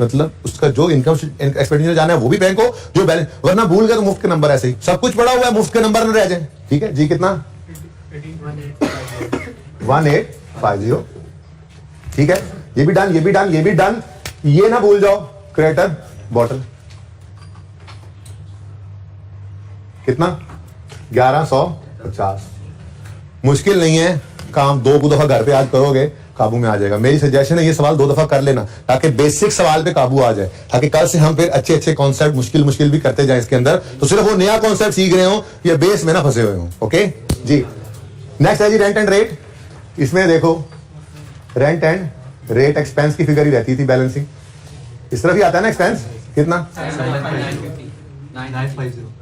मतलब उसका जो इनकम एक्सपेंडिचर जाना है वो भी बैंक हो, जो बैलेंस, वरना भूल गए तो मुफ्त के नंबर ऐसे ही सब कुछ पड़ा हुआ है, मुफ्त के नंबर न रह जाए, ठीक है जी। कितना? 1850, ठीक है, ये भी डन, ये भी डन, ये भी डन। ये ना भूल जाओ क्रेडिटर बॉटल कितना? 1150। मुश्किल नहीं है, काम 2 दफा घर पे आज करोगे काबू में आ जाएगा। मेरी सजेशन है ये सवाल 2 दफा कर लेना, ताकि बेसिक सवाल पे काबू आ जाए, ताकि कल से हम फिर अच्छे अच्छे कॉन्सेप्ट मुश्किल भी करते जाएं इसके अंदर, तो सिर्फ वो नया कॉन्सेप्ट सीख रहे हो या बेस में ना फंसे हुए हो। ओके जी। नेक्स्ट है जी रेंट एंड रेट। इसमें देखो रेंट एंड रेट एक्सपेंस की फिगर ही रहती थी, बैलेंसिंग इस तरफ ही आता है ना, एक्सपेंस कितना?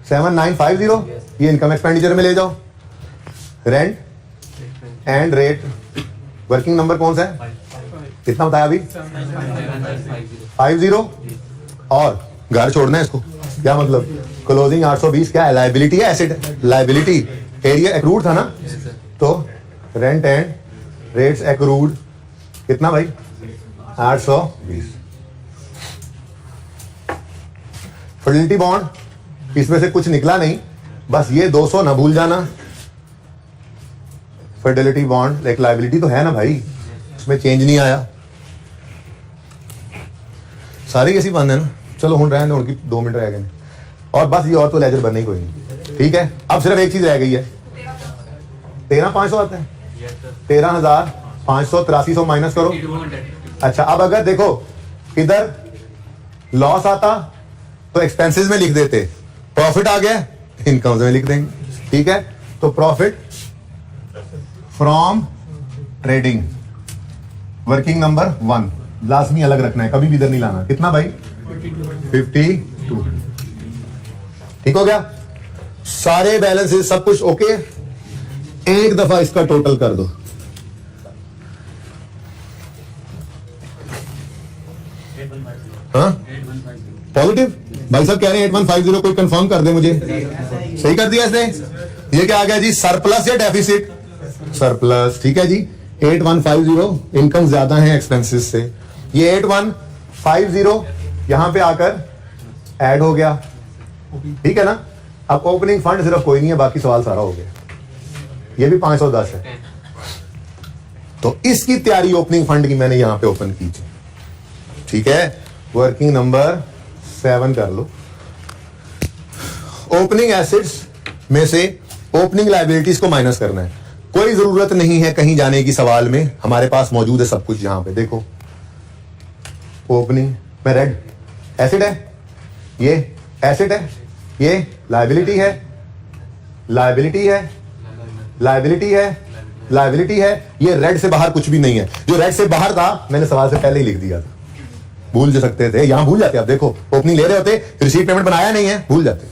7950, ये इनकम एक्सपेंडिचर में ले जाओ। Rent and rate working number कौन सा है? कितना बताया अभी? 50, और घर छोड़ना है इसको, क्या मतलब? क्लोजिंग 820 क्या है? लायबिलिटी है, एसेट है, लायबिलिटी। एरिया एक्रूड था ना, तो रेंट एंड रेट्स एक्रूड कितना भाई? 820। फिडेलिटी बॉन्ड, इसमें से कुछ निकला नहीं, बस ये 200 ना भूल जाना। फिडेलिटी बॉन्ड एक लायबिलिटी तो है ना भाई, उसमें चेंज नहीं आया, सारी ऐसी बात है ना। चलो हुन रहने उनकी 2 मिनट रह गए, और बस ये, और तो लेजर बनने ही कोई नहीं, ठीक है। अब सिर्फ एक चीज रह गई है, 13500 आते हैं, 13500, 8300 माइनस करो। अच्छा, अब अगर देखो इधर लॉस आता तो एक्सपेंसेस में लिख देते, प्रॉफिट आ गया इनकम में लिख देंगे, ठीक है। तो profit from trading working number 1 लाजमी अलग रखना है, कभी भी इधर नहीं लाना। कितना भाई? 52, ठीक हो गया। सारे बैलेंसेस सब कुछ ओके। एक दफा इसका टोटल कर दो, हाँ पॉजिटिव भाई साहब कह रहे हैं 8150, कोई कंफर्म कर दे मुझे। सही कर दिया इसने। ये क्या आ गया जी? सरप्लस या डेफिसिट? सरप्लस, ठीक है जी। 8150 इनकम ज्यादा है एक्सपेंसेस से, ये 8150 यहां पे आकर ऐड हो गया, ठीक है ना। अब ओपनिंग फंड सिर्फ कोई नहीं है, बाकी सवाल सारा हो गया। ये भी 510 है, तो इसकी तैयारी ओपनिंग फंड की मैंने यहां पे ओपन की थी, ठीक है। वर्किंग नंबर 7 कर लो। ओपनिंग एसेट्स में से ओपनिंग लायबिलिटीज को माइनस करना है। कोई जरूरत नहीं है कहीं जाने की सवाल में, हमारे पास मौजूद है सब कुछ यहां पे। देखो ओपनिंग में रेड एसेट है, ये एसेट है, ये लायबिलिटी है, लायबिलिटी है, लायबिलिटी है, लायबिलिटी है। ये रेड से बाहर कुछ भी नहीं है। जो रेड से बाहर था मैंने सवाल से पहले ही लिख दिया था, भूल जा सकते थे, यहां भूल जाते। आप देखो ओपनिंग ले रहे होते, रिसीट पेमेंट बनाया नहीं है, भूल जाते,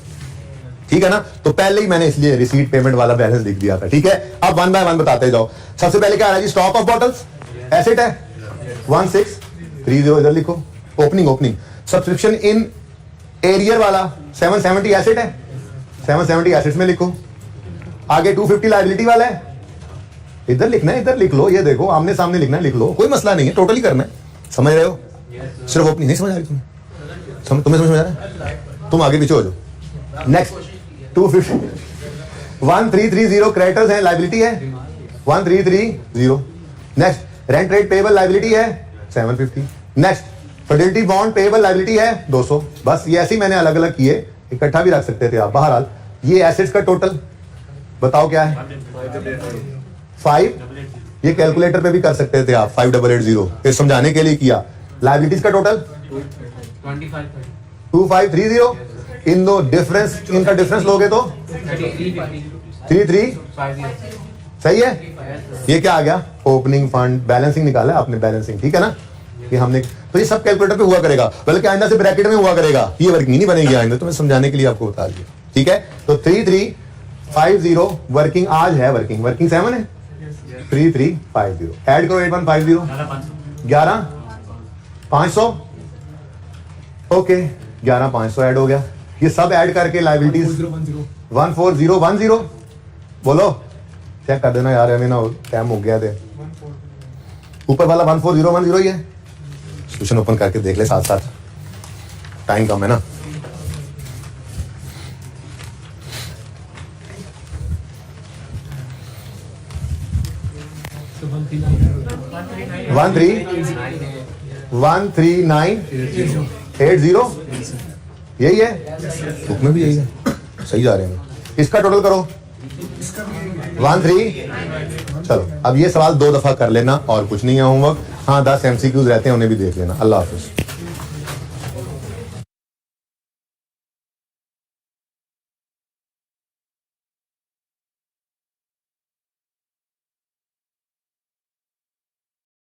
ठीक है ना। तो पहले ही मैंने इसलिए रिसीट पेमेंट वाला बैलेंस लिख दिया था, ठीक है। अब 1 बाय 1 बताते जाओ। सबसे पहले क्या आ रहा है जी, स्टॉक ऑफ बॉटल्स एसेट है 1630, इधर लिखो। Opening opening subscription in arrear वाला 770 एसेट है, 770 एसेट्स में लिखो। आगे 250 लायबिलिटी वाला है, इधर लिखना है, इधर लिख लो। ये देखो आमने सामने लिखना है, लिख लो, कोई मसला नहीं है, टोटली करना है। समझ रहे हो? सिर्फ ओपनिंग नहीं समझ आ रही तुम्हें? तुम्हें समझ में आ रहा है? तुम आगे पीछे हो जाओ। नेक्स्ट 250 1330 क्रेडिटर्स है, लायबिलिटी है 1330। Next rent rate payable liability है 750। Next Fidelity bond payable liability है 200। बस ये ऐसे ही मैंने अलग अलग किए, इकट्ठा भी रख सकते थे आप। बहरहाल ये एसेट्स का टोटल बताओ क्या है, 5। ये कैलकुलेटर पे भी कर सकते थे आप, 5880, ये समझाने के लिए किया। लायबिलिटीज का टोटल 2530। इन दो डिफरेंस, इनका डिफरेंस लोगे तो 33। सही है। ये क्या आ गया, ओपनिंग फंड। बैलेंसिंग निकाला आपने, बैलेंसिंग, ठीक है ना। ये हमने, तो ये सब कैलकुलेटर पे हुआ करेगा, बल्कि आइंदा से ब्रैकेट में हुआ करेगा। ये वर्किंग नहीं बनेगी आइंदा, तो मैं समझाने के लिए आपको बता दिया, ठीक है। तो 3350 वर्किंग आज है, वर्किंग 7 है। 3350 ऐड करो 8150 11500। ओके 11500 ऐड हो गया। ये सब ऐड करके लायबिलिटीज 14010 बोलो, चेक कर देना यार, हमें ना टाइम हो गया थे। ऊपर वाला 14010 ही है। सोल्यूशन ओपन करके देख ले साथ साथ, टाइम कम है ना। वन 13980 यही है, बुक में भी यही है, सही जा रहे हैं। इसका टोटल करो 13। चलो अब ये सवाल 2 दफा कर लेना और कुछ नहीं है होमवर्क। हाँ 10 MCQs रहते हैं, उन्हें भी देख लेना। अल्लाह हाफिज।